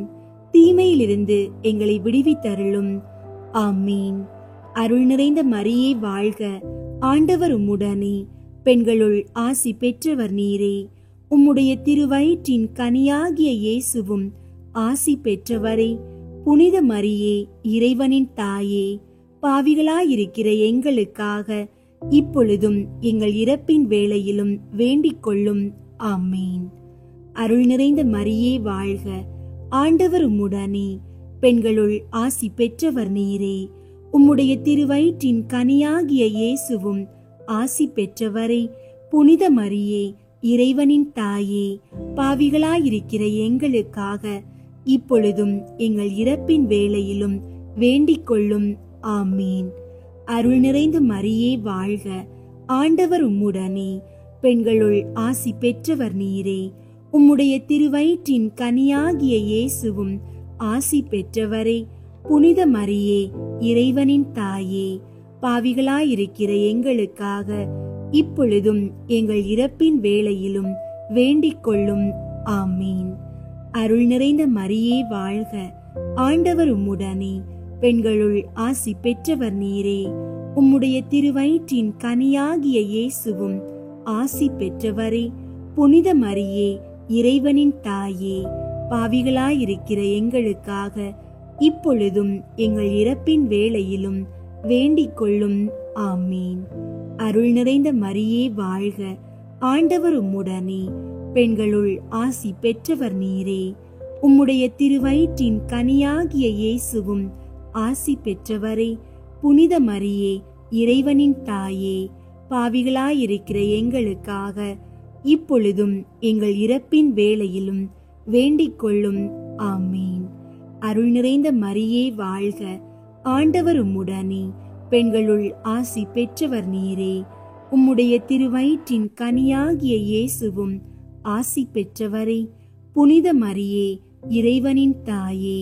S2: தீமையிலிருந்து எங்களை விடுவித்தருளும். ஆமீன். அருள் நிறைந்த மரியே வாழ்க, ஆண்டவர் உம்முடனே. பெண்களுள் ஆசி பெற்றவர் நீரே. உம்முடைய திருவயிற்றின் கனியாகிய இயேசுவும் ஆசி பெற்றவரே. புனித மரியே, இறைவனின் தாயே, பாவிகளாயிருக்கிற எங்களுக்காக இப்பொழுதும் எங்கள் இறப்பின் வேளையிலும் வேண்டிக் கொள்ளும். ஆமீன். அருள் நிறைந்த மரியே வாழ்க, ஆண்டவர் உம்முடனே. பெண்களுள் ஆசி பெற்றவர் நீரே. உம்முடைய திருவயிற்றின் கனியாகிய இயேசுவும் ஆசி பெற்றவரே. புனித மரியே, இறைவனின் தாயே, பாவிகளாயிருக்கிற எங்களுக்காக இப்பொழுதும் எங்கள் இறப்பின் வேளையிலும் வேண்டிக் கொள்ளும். ஆமீன். அருள் நிறைந்த மரியே வாழ்க, ஆண்டவர் உம்முடனே. பெண்களுள் ஆசி பெற்றவர் நீரே. உம்முடைய திருவயிற்றின் கனியாகிய இயேசுவும் ஆசி பெற்றவரே. புனித மரியே, இறைவனின் தாயே, பாவிகளாயிருக்கிற எங்களுக்காக இப்பொழுதும் எங்கள் இறப்பின் வேளையிலும் வேண்டிக் கொள்ளும். ஆமீன். அருள் நிறைந்த மரியே வாழ்க, ஆண்டவர் உம்முடனே. பெண்களுள் ஆசி பெற்றவர் நீரே. உம்முடைய திருவயிற்றின் கனியாகிய இயேசுவும் ஆசி பெற்றவரே. புனித மரியே, இறைவனின் தாயே, பாவிகளாயிருக்கிற எங்களுக்காக இப்பொழுதும் எங்கள் இறப்பின் வேளையிலும் வேண்டிக் கொள்ளும். ஆமீன். அருள் நிறைந்த மரியே வாழ்க, ஆண்டவர் உம்முடனே. பெண்களுள் ஆசி பெற்றவர் நீரே. உம்முடைய திருவயிற்றின் கனியாகிய இயேசுவும் ஆசி பெற்றவரே. புனித மரியே, இறைவனின் தாயே, பாவிகளாயிருக்கிற எங்களுக்காக இப்பொழுதும் எங்கள் இறப்பின் வேளையிலும் வேண்டிக் கொள்ளும். ஆமீன். அருள் நிறைந்த மரியே வாழ்க, ஆண்டவர் உம்முடனே. பெண்களுள் ஆசி பெற்றவர் நீரே. உம்முடைய திருவயிற்றின் கனியாகிய இயேசுவும் ஆசி பெற்றவரே. புனித மரியே, இறைவனின் தாயே,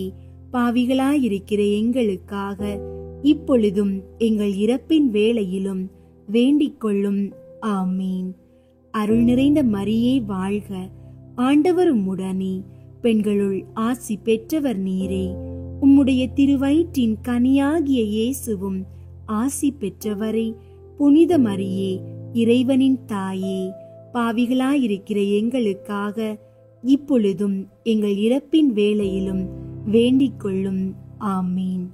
S2: பாவிகளாயிருக்கிற எங்களுக்காக இப்பொழுதும் எங்கள் இறப்பின் வேளையிலும் வேண்டிக் கொள்ளும். ஆமீன். அருள் நிறைந்த மரியே வாழ்க, ஆண்டவர் உம்முடனே. பெண்களுள் ஆசி பெற்றவர் நீரே. உம்முடைய திருவயிற்றின் கனியாகிய இயேசுவும் ஆசி பெற்றவரே. புனித மரியே, இறைவனின் தாயே, பாவிகளாயிருக்கிற எங்களுக்காக இப்பொழுதும் எங்கள் இறப்பின் வேளையிலும் வேண்டிக் கொள்ளும். ஆமீன்.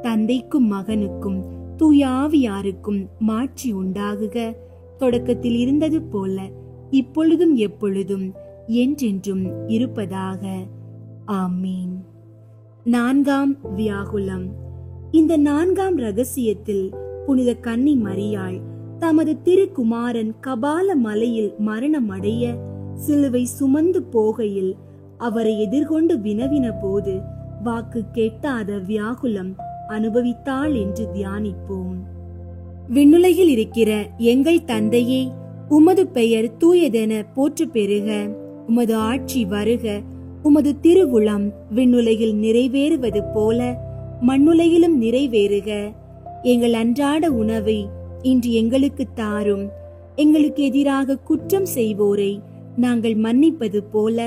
S2: தந்தைக்கும் மகனுக்கும் தூய ஆவியாருக்கும் மாட்சி உண்டாகுக. தொடக்கத்தில் இருந்தது போல இப்பொழுதும் எப்பொழுதும் என்றென்றும் இருப்பதாக. ஆமீன். நான்காம் வியாகுலம். இந்த நான்காம் ரகசியத்தில் புனித கன்னி மரியாள் தமது திருக்குமாரன் கபால மலையில் மரணமடைய சிலுவை சுமந்து போகையில் அவரை எதிர்கொண்டு வினவின போது வாக்கு கேட்டாத வியாகுலம் அனுபவித்தாள் என்று தியானிப்போம். விண்ணுலகில் இருக்கிற எங்கள் தந்தையே, உமது பெயர் தூயதென போற்று பெறுக. உமது ஆட்சி வருக. உமது திருவுளம் விண்ணுலகில் நிறைவேறுவது போல மண்ணுலகிலும் நிறைவேறுக. எங்கள் அன்றாட உணவை இன்று எங்களுக்கு தாரும். எங்களுக்கு எதிராக குற்றம் செய்வோரை நாங்கள் மன்னிப்பது போல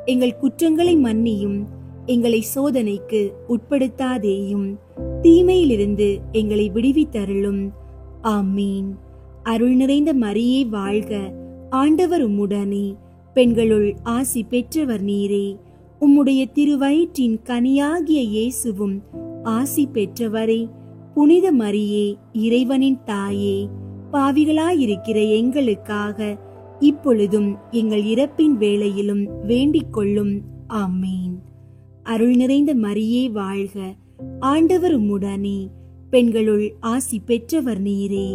S2: எங்கள் குற்றங்களை மன்னியும். எங்களை சோதனைக்கு உட்படுத்தாதேயும், தீமையிலிருந்து எங்களை விடுவித்தருளும். ஆமீன். அருள் நிறைந்த மரியே வாழ்க, ஆண்டவர் உம்முடனே. பெண்களுள் ஆசி பெற்றவர் நீரே. உம்முடைய திருவயிற்றின் கனியாகிய இயேசுவும் ஆசி பெற்றவரே. புனித மரியே, இறைவனின் தாயே, பாவிகளாயிருக்கிற எங்களுக்காக இப்பொழுதும் எங்கள் இறப்பின் வேளையிலும் வேண்டிக் கொள்ளும். ஆமீன். அருள் நிறைந்த மரியே வாழ்க, ஆண்டவர் உம்முடனே. பெண்களுள் ஆசி பெற்றவர் நீரே.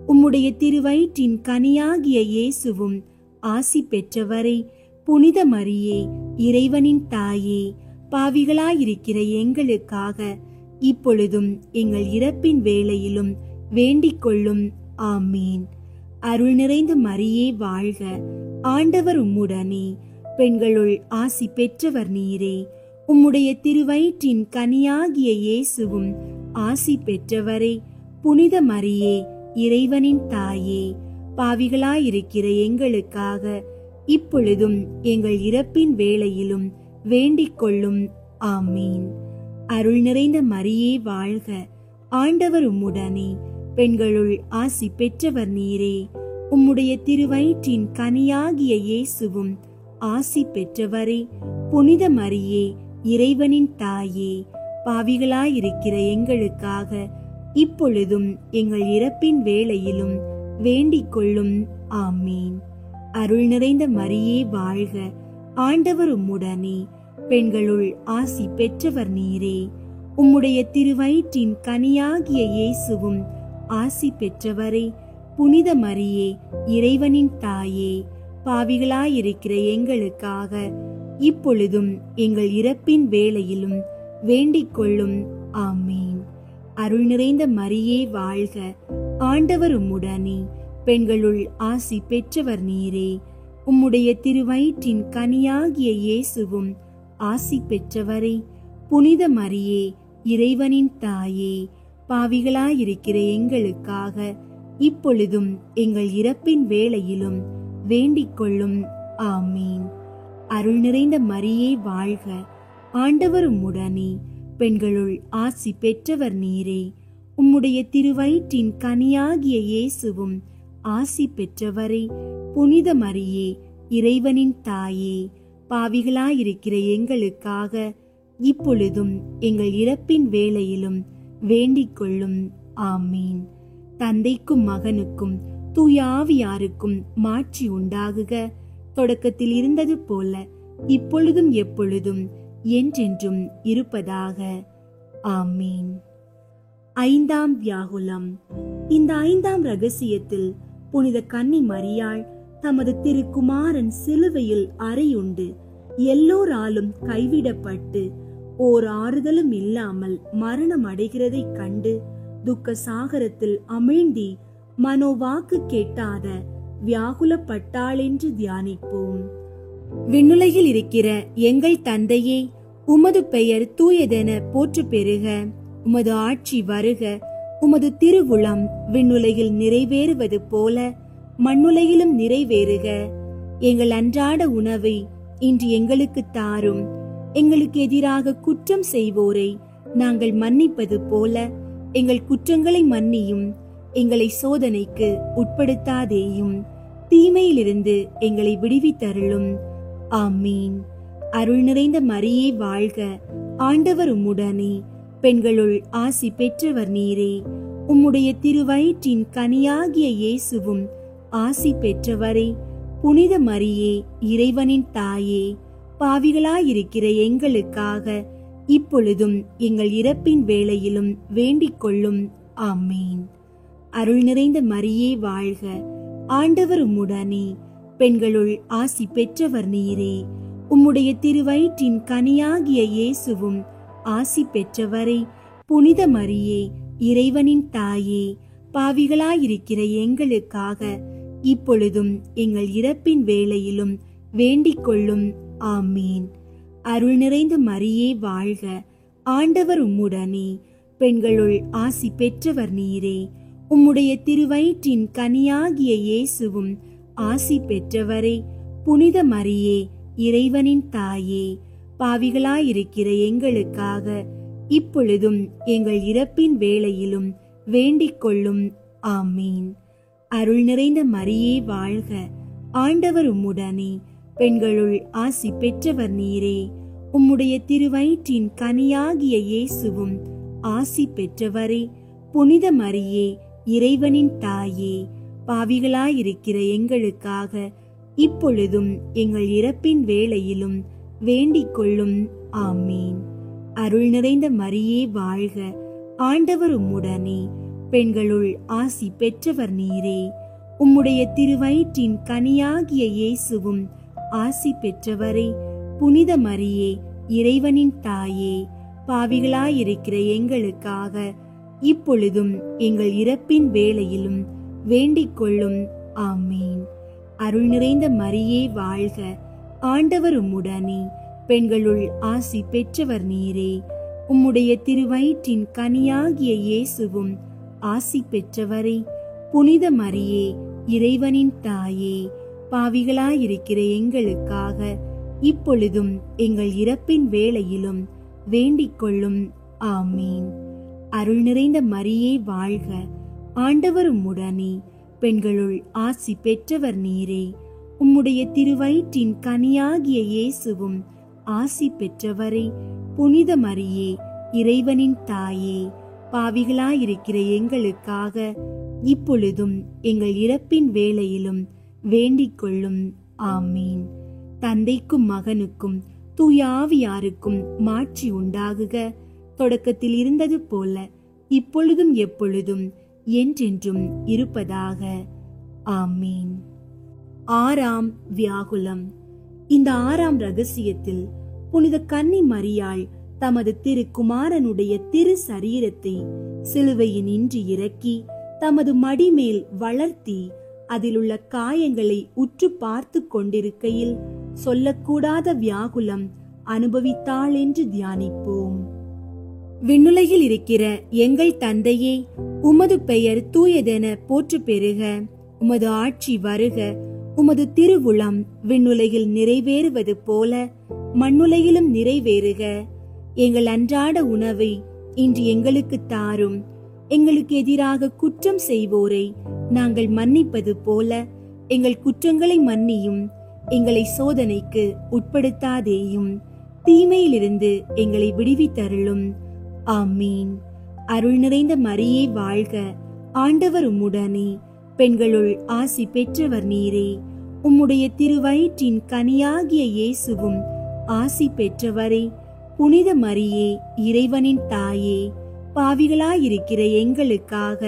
S2: உம்முடைய திருவயிற்றின் கனியாகிய இயேசுவும் ஆசி பெற்றவரே. புனித மரியே, இறைவனின் தாயே, பாவிகளாயிருக்கிற எங்களுக்காக இப்பொழுதும் எங்கள் இறப்பின் வேளையிலும் வேண்டிக் கொள்ளும். ஆமீன். அருள் நிறைந்த மரியே வாழ்க, ஆண்டவர் உம்முடனே. பெண்களுள் ஆசி பெற்றவர் நீரே. உம்முடைய திருவயிற்றின் கனியாகிய இயேசுவும் ஆசி பெற்றவரே. புனித மரியே, இறைவனின் தாயே, பாவிகளாயிருக்கிற எங்களுக்காக இப்பொழுதும் எங்கள் இறப்பின் வேளையிலும் வேண்டிக் கொள்ளும். ஆமீன். அருள் நிறைந்த மரியே வாழ்க, ஆண்டவர் உம்முடனே. பெண்களுள் ஆசி பெற்றவர் நீரே. உம்முடைய திருவயிற்றின் கனியாகிய இயேசுவும் ஆசி பெற்றவரே. புனித மரியே, இறைவனின் தாயே, பாவிகளாயிருக்கிற எங்களுக்காக இப்பொழுதும் எங்கள் இறப்பின் வேளையிலும் வேண்டிக் கொள்ளும். ஆமீன். அருள் நிறைந்த மரியே வாழ்க, ஆண்டவர் உம்முடனே. பெண்களுள் ஆசி பெற்றவர் நீரே. உம்முடைய திருவயிற்றின் கனியாகிய இயேசுவும் ஆசி பெற்றவரே. புனித மரியே, இறைவனின் தாயே, பாவிகளாயிருக்கிற எங்களுக்காக இப்பொழுதும் எங்கள் இறப்பின் வேளையிலும் வேண்டிக் கொள்ளும். ஆமீன். அருள் நிறைந்த மரியே வாழ்க, ஆண்டவர் உம்முடனே. பெண்களுள் ஆசி பெற்றவர் நீரே. உம்முடைய திருவயிற்றின் கனியாகிய இயேசுவும் ஆசி பெற்றவரே. புனித மரியே, இறைவனின் தாயே, பாவிகளாயிருக்கிற எங்களுக்காக இப்பொழுதும் எங்கள் இறப்பின் வேளையிலும் வேண்டிக் கொள்ளும். ஆமீன். அருள் நிறைந்த மரியே வாழ்க, ஆண்டவர் உம்முடனே. பெண்களுள் ஆசி பெற்றவர் நீரே. உம்முடைய திருவயிற்றின் கனியாகிய இயேசுவும் ஆசி பெற்றவரே. புனித மரியே, இறைவனின் தாயே, பாவிகளாயிருக்கிற எங்களுக்காக இப்பொழுதும் எங்கள் இறப்பின் வேளையிலும் வேண்டிக் கொள்ளும். ஆமீன். தந்தைக்கும் மகனுக்கும் தூய ஆவியாருக்கும் மாட்சி உண்டாகுக. தொடக்கத்தில் இருந்தது போல இப்பொழுதும் எப்பொழுதும் என்றென்றும் இருப்பதாக. ஆமீன். ஐந்தாம் வியாகுலம். இந்த ஐந்தாம் ரகசியத்தில் புனித கன்னி மரியாள் தமது திருக்குமாரன் சிலுவையில் அறையுண்டு எல்லோராலும் கைவிடப்பட்டு ஓர் ஆறுதலும் இல்லாமல் மரணம் அடைகிறதைக் கண்டு துக்க சாகரத்தில் அமிழ்ந்தி மனோவாக்கு கேட்டாத வியாகுலப்பட்டாள் என்று தியானிப்போம். விண்ணுலகில் இருக்கிற எங்கள் தந்தையே, உமது பெயர் தூயதென போற்று பெறுக. உமது ஆட்சி வருக. உமது திருவுளம் விண்ணுலகில் நிறைவேறுவது போல மண்ணுலகிலும் நிறைவேறுக. எங்கள் அன்றாட உணவை இன்று எங்களுக்கு தாரும். எங்களுக்கு எதிராக குற்றம் செய்வோரை நாங்கள் மன்னிப்பது போல எங்கள் குற்றங்களை மன்னியும். எங்களை சோதனைக்கு உட்படுத்தாதேயும், தீமையிலிருந்து எங்களை விடுவித்தருளும். ஆமீன். அருள் நிறைந்த மரியே வாழ்க, ஆண்டவர் உம்முடனே. பெண்களுள் ஆசி பெற்றவர் நீரே. உம்முடைய திருவயிற்றின் கனியாகிய இயேசுவும் ஆசி பெற்றவரே. புனித மரியே, இறைவனின் தாயே, பாவிகளாயிருக்கிற எங்களுக்காக இப்பொழுதும் எங்கள் இறப்பின் வேளையிலும் வேண்டிக் கொள்ளும். ஆமீன். அருள் நிறைந்த மரியே வாழ்க, ஆண்டவர் உம்முடனே. பெண்களுள் ஆசி பெற்றவர் நீரே. உம்முடைய திருவயிற்றின் கனியாகிய இயேசுவும் ஆசி பெற்றவரே. புனித மரியே, இறைவனின் தாயே, பாவிகளாயிருக்கிற எங்களுக்காக இப்பொழுதும் எங்கள் இறப்பின் வேளையிலும் வேண்டிக் கொள்ளும். ஆமீன். அருள் நிறைந்த மரியே வாழ்க, ஆண்டவர் உம்முடனே, பெண்களுள் ஆசி பெற்றவர் நீரே. உம்முடைய திருவயிற்றின் கனியாகிய இயேசுவும் ஆசி பெற்றவரே. புனித மரியே, இறைவனின் தாயே, பாவிகளாயிருக்கிற எங்களுக்காக இப்பொழுதும் எங்கள் இறப்பின் வேளையிலும் வேண்டிக் கொள்ளும். ஆமீன். அருள் நிறைந்த மரியே வாழ்க, ஆண்டவர் உம்முடனே, பெண்களுள் ஆசி பெற்றவர் நீரே. உம்முடைய திருவயிற்றின் கனியாகிய இயேசுவும் ஆசி பெற்றவரே. புனித மரியே, இறைவனின் தாயே, பாவிகளாயிருக்கிற எங்களுக்காக இப்பொழுதும் எங்கள் இறப்பின் வேளையிலும் வேண்டிக் கொள்ளும். ஆமீன். அருள் நிறைந்த மரியே வாழ்க, ஆண்டவர் உம்முடனே, பெண்களுள் ஆசி பெற்றவர் நீரே. உம்முடைய திருவயிற்றின் கனியாகிய இயேசுவும் ஆசி பெற்றவரே. புனித மரியே, இறைவனின் தாயே, பாவிகளாயிருக்கிற எங்களுக்காக இப்பொழுதும் எங்கள் இறப்பின் வேளையிலும் வேண்டிக் கொள்ளும். ஆமீன். அருள் நிறைந்த மரியே வாழ்க, ஆண்டவர் உம்முடனே, பெண்களுள் ஆசி பெற்றவர் நீரே. உம்முடைய திருவயிற்றின் கனியாகிய இயேசுவும் ஆசி பெற்றவரே. புனித மரியே, இறைவனின் தாயே, பாவிகளாயிருக்கிற எங்களுக்காக இப்பொழுதும் எங்கள் இறப்பின் வேளையிலும் வேண்டிக் கொள்ளும். ஆமீன். அருள் நிறைந்த மரியே வாழ்க, ஆண்டவர் உம்முடனே, பெண்களுள் ஆசி பெற்றவர் நீரே. உம்முடைய திருவயிற்றின் கனியாகிய இயேசுவும் ஆசி பெற்றவரே. புனித மரியே, இறைவனின் தாயே, பாவிகளாயிருக்கிற எங்களுக்காக இப்பொழுதும் எங்கள் இறப்பின் வேளையிலும் வேண்டிக் கொள்ளும். ஆமீன். தந்தைக்கும் மகனுக்கும் தூய ஆவியாருக்கும் மாட்சி உண்டாகுக. தொடக்கத்தில் இருந்தது போல இப்பொழுதும் எப்பொழுதும் என்றென்றும் இருப்பதாக. ஆமீன். ஆறாம் வியாகுலம். இந்த ஆறாம் ரகசியத்தில் புனித கன்னி மரியாள் தமது திருக்குமாரனுடைய திரு சரீரத்தை சிலுவையின் இன்றி இறக்கி தமது மடிமேல் வளர்த்தி அதிலுள்ள காயங்களை உற்று பார்த்து கொண்டிருக்கையில் சொல்லக்கூடாத வியாகுலம் அனுபவித்தாள் என்று தியானிப்போம். விண்ணுலகில் இருக்கிற எங்கள் தந்தையே, உமது பெயர் தூயதென போற்று பெறுக. உமது ஆட்சி வருக. உமது திருவுளம் விண்ணுலகில் நிறைவேறுவது போல மண்ணுலகிலும் நிறைவேறுக. எங்கள் அன்றாட உணவை இன்று எங்களுக்கு தாரும். எங்களுக்கு எதிராக குற்றம் செய்வோரை நாங்கள் மன்னிப்பது போல எங்கள் குற்றங்களை மன்னியும். எங்களை சோதனைக்கு உட்படுத்தாதேயும், தீமையிலிருந்து எங்களை விடுவித்தருளும். ஆமீன். அருள் நிறைந்த மரியே வாழ்க, ஆண்டவர் உம்முடனே, பெண்களுள் ஆசி பெற்றவர் நீரே. உம்முடைய திருவயிற்றின் கனியாகிய இயேசுவும் ஆசி பெற்றவரே. புனித மரியே, இறைவனின் தாயே, பாவிகளாயிருக்கிற எங்களுக்காக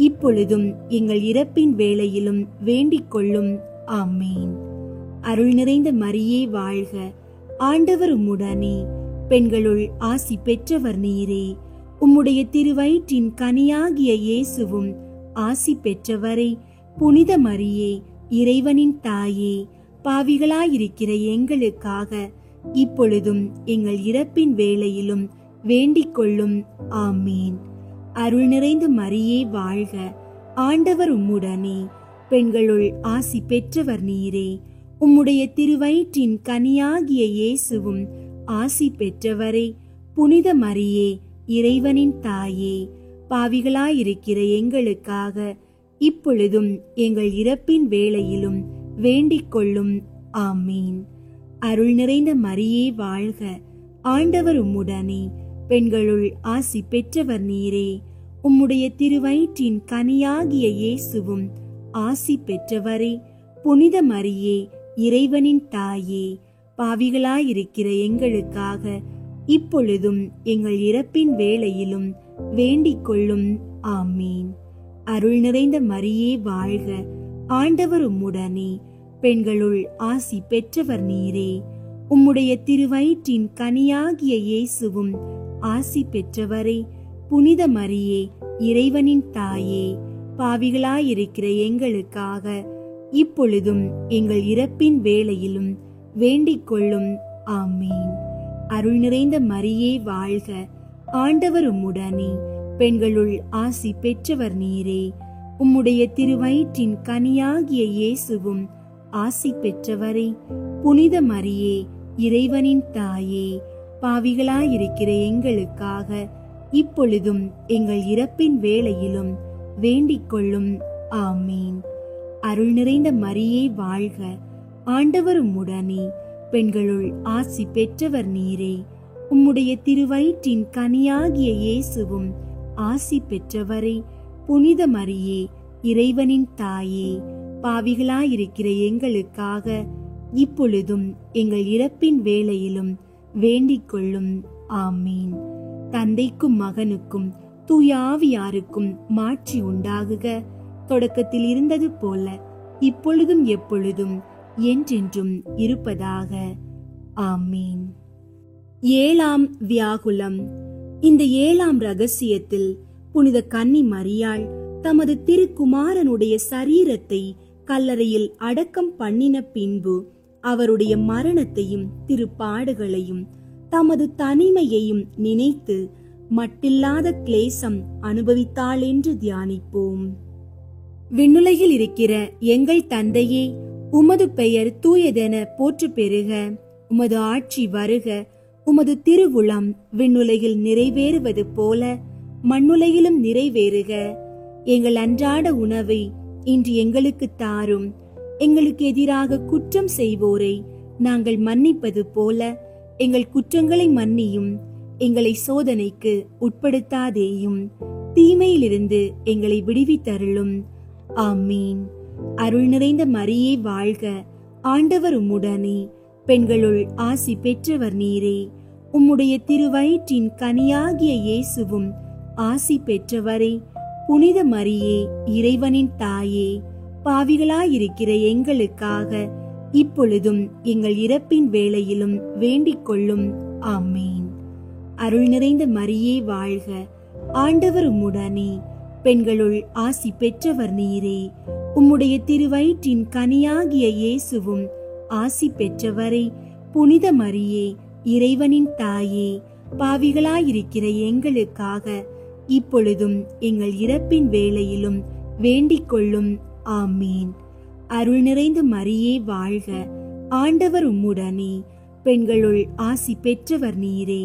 S2: இப்பொழுதும் எங்கள் இறப்பின் வேளையிலும் வேண்டிக் கொள்ளும். ஆமீன். அருள் நிறைந்த மரியே வாழ்க, ஆண்டவர் உம்முடனே, பெண்களுள் ஆசி பெற்றவர் நீரே. உம்முடைய திருவயிற்றின் கனியாகிய இயேசுவும் ஆசி பெற்றவரே. புனித மரியே, இறைவனின் தாயே, பாவிகளாயிருக்கிற எங்களுக்காக இப்பொழுதும் எங்கள் இறப்பின் வேளையிலும் வேண்டிக் கொள்ளும். ஆமீன். அருள் நிறைந்த மரியே வாழ்க, ஆண்டவர் உம்முடனே, பெண்களுள் ஆசி பெற்றவர் நீரே. உம்முடைய திருவயிற்றின் கனியாகிய இயேசுவும் ஆசி பெற்றவரே. புனித மரியே, இறைவனின் தாயே, பாவிகளாயிருக்கிற எங்களுக்காக இப்பொழுதும் எங்கள் இறப்பின் வேளையிலும் வேண்டிக் கொள்ளும். ஆமீன். அருள் நிறைந்த மரியே வாழ்க, ஆண்டவர் உம்முடனே, பெண்களுள் ஆசி பெற்றவர் நீரே. உம்முடைய திருவயிற்றின் கனியாகிய இயேசுவும் ஆசி பெற்றவரே. புனித மரியே, இறைவனின் தாயே, பாவிகளாயிருக்கிற எங்களுக்காக இப்பொழுதும் எங்கள் இறப்பின் வேளையிலும் வேண்டிக் கொள்ளும். ஆமீன். அருள் நிறைந்த மரியே வாழ்க, ஆண்டவர் உம்முடனே, பெண்களுள் ஆசி பெற்றவர் நீரே. உம்முடைய திருவயிற்றின் கனியாகிய இயேசுவும் ஆசி பெற்றவரே. புனித மரியே, இறைவனின் தாயே, பாவிகளாயிருக்கிற எங்களுக்காக இப்பொழுதும் எங்கள் இறப்பின் வேளையிலும் வேண்டிக் கொள்ளும். ஆமீன். அருள் நிறைந்த மரியே வாழ்க, ஆண்டவர் உம்முடனே, பெண்களுள் ஆசி பெற்றவர் நீரே. உம்முடைய திருவயிற்றின் கனியாகிய இயேசுவும் ஆசி பெற்றவரே. புனித மரியே, இறைவனின் தாயே, பாவிகளாயிருக்கிற எங்களுக்காக இப்பொழுதும் எங்கள் இறப்பின் வேளையிலும் வேண்டிக் கொள்ளும். ஆமீன். அருள் நிறைந்த மரியே வாழ்க, ஆண்டவர் உம்முடனே, பெண்களுள் ஆசி பெற்றவர் நீரே. உம்முடைய திருவயிற்றின் கனியாகிய இயேசுவும் ஆசி பெற்றவரே. புனித மரியே, இறைவனின் தாயே, பாவிகளாயிருக்கிற எங்களுக்காக இப்பொழுதும் எங்கள் இறப்பின் வேளையிலும் வேண்டிக் கொள்ளும். ஆமீன். தந்தைக்கும் மகனுக்கும் தூய ஆவியாருக்கும் மாட்சி உண்டாகுக. தொடக்கத்தில் இருந்தது போல இப்பொழுதும் எப்பொழுதும் என்றென்றும் இருப்பதாக. ஆமீன். 7ஆம் வியாகுலம். இந்த 7ஆம் ரகசியத்தில் புனித கன்னி மரியாள் தமது திருக்குமாரனுடைய சரீரத்தை கல்லறையில் அடக்கம் பண்ணின பின்பு அவருடைய மரணத்தையும் திருப்பாடுகளையும் தமது தனிமையையும் நினைத்து மட்டில்லாத கிளேசம் அனுபவித்தாள் என்று தியானிப்போம். விண்ணுலகில் இருக்கிற எங்கள் தந்தையே, உமது பெயர் தூயதென போற்று பெறுக. உமது ஆட்சி வருக. உமது திருவுளம் விண்ணுலகில் நிறைவேறுவது போல மண்ணுலகிலும் நிறைவேறுக. எங்கள் அன்றாட உணவை இன்று எங்களுக்கு தாரும். எங்களுக்கு எதிராக குற்றம் செய்வோரை நாங்கள் மன்னிப்பது போல எங்கள் குற்றங்களை மன்னியும். எங்களை சோதனைக்கு உட்படுத்தாதேயும், தீமையிலிருந்து எங்களை விடுவித்தருளும். ஆமீன். அருள் நிறைந்த மரியே வாழ்க, ஆண்டவர் உம்முடனே, பெண்களுள் ஆசி பெற்றவர் நீரே. உம்முடைய திருவயிற்றின் கனியாகிய இயேசுவும் ஆசி பெற்றவரே. புனித மரியே, இறைவனின் தாயே, பாவிகளாயிருக்கிற எங்களுக்காக இப்பொழுதும் எங்கள் இறப்பின் வேளையிலும் வேண்டிக் கொள்ளும். ஆமீன். அருள் நிறைந்த மரியே வாழ்க, ஆண்டவர் உம்முடனே, பெண்களுள் ஆசி பெற்றவர் நீரே. உம்முடைய திருவயிற்றின் கனியாகிய இயேசுவும் ஆசி பெற்றவரே. புனித மரியே, இறைவனின் தாயே, பாவிகளாயிருக்கிற எங்களுக்காக இப்பொழுதும் எங்கள் இறப்பின் வேளையிலும் வேண்டிக் கொள்ளும். ஆமீன். அருள் நிறைந்த மரியே வாழ்க, ஆண்டவர் உம்முடனே, பெண்களுள் ஆசி பெற்றவர் நீரே.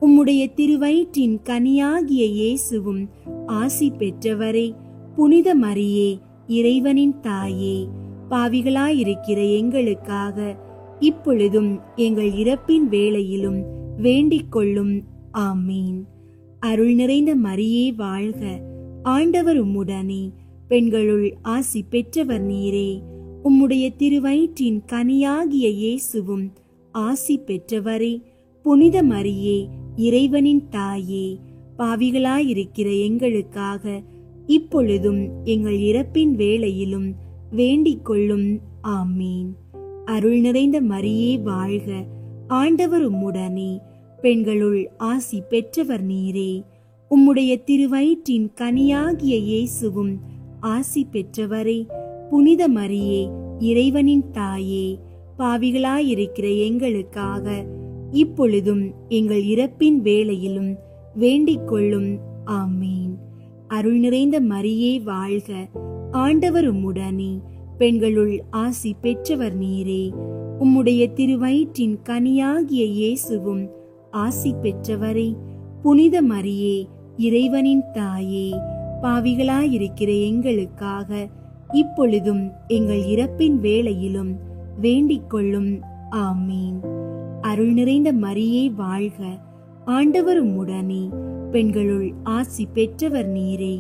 S2: உம்முடைய திருவயிற்றின் கனியாகிய இயேசுவும் ஆசி பெற்றவரே. புனித மரியே, இறைவனின் தாயே, பாவிகளாயிருக்கிற எங்களுக்காக இப்பொழுதும் எங்கள் இறப்பின் வேளையிலும் வேண்டிக் கொள்ளும். ஆமீன். அருள் நிறைந்த மரியே வாழ்க, ஆண்டவர் உம்முடனே, பெண்களுள் ஆசி பெற்றவர் நீரே. உம்முடைய திருவயிற்றின் கனியாகிய இயேசுவும் ஆசி பெற்றவரே. புனித மரியே, இறைவனின் தாயே, பாவிகளாயிருக்கிற எங்களுக்காக இப்பொழுதும் எங்கள் இறப்பின் வேளையிலும் வேண்டிக் கொள்ளும். ஆமீன். அருள் நிறைந்த மரியே வாழ்க, ஆண்டவர் உம்முடனே, பெண்களுள் ஆசி பெற்றவர் நீரே. உம்முடைய திருவயிற்றின் கனியாகிய இயேசுவும் ஆசி பெற்றவரே. புனித மரியே, இறைவனின் தாயே, பாவிகளாயிருக்கிற எங்களுக்காக இப்பொழுதும் எங்கள் இறப்பின் வேளையிலும் வேண்டிக் கொள்ளும். ஆமீன். அருள் நிறைந்த மரியே வாழ்க, ஆண்டவர் உம்முடனே, பெண்களுள் ஆசி பெற்றவர் நீரே. உம்முடைய திருவயிற்றின் கனியாகிய இயேசுவும் ஆசி பெற்றவரே. புனித மரியே, இறைவனின் தாயே, பாவிகளாயிருக்கிற எங்களுக்காக இப்பொழுதும் எங்கள் இறப்பின் வேளையிலும் வேண்டிக் கொள்ளும். ஆமீன். அருள் நிறைந்த மரியே வாழ்க, ஆண்டவர் உம்முடனே, பெண்களுள் ஆசி பெற்றவர் நீரே.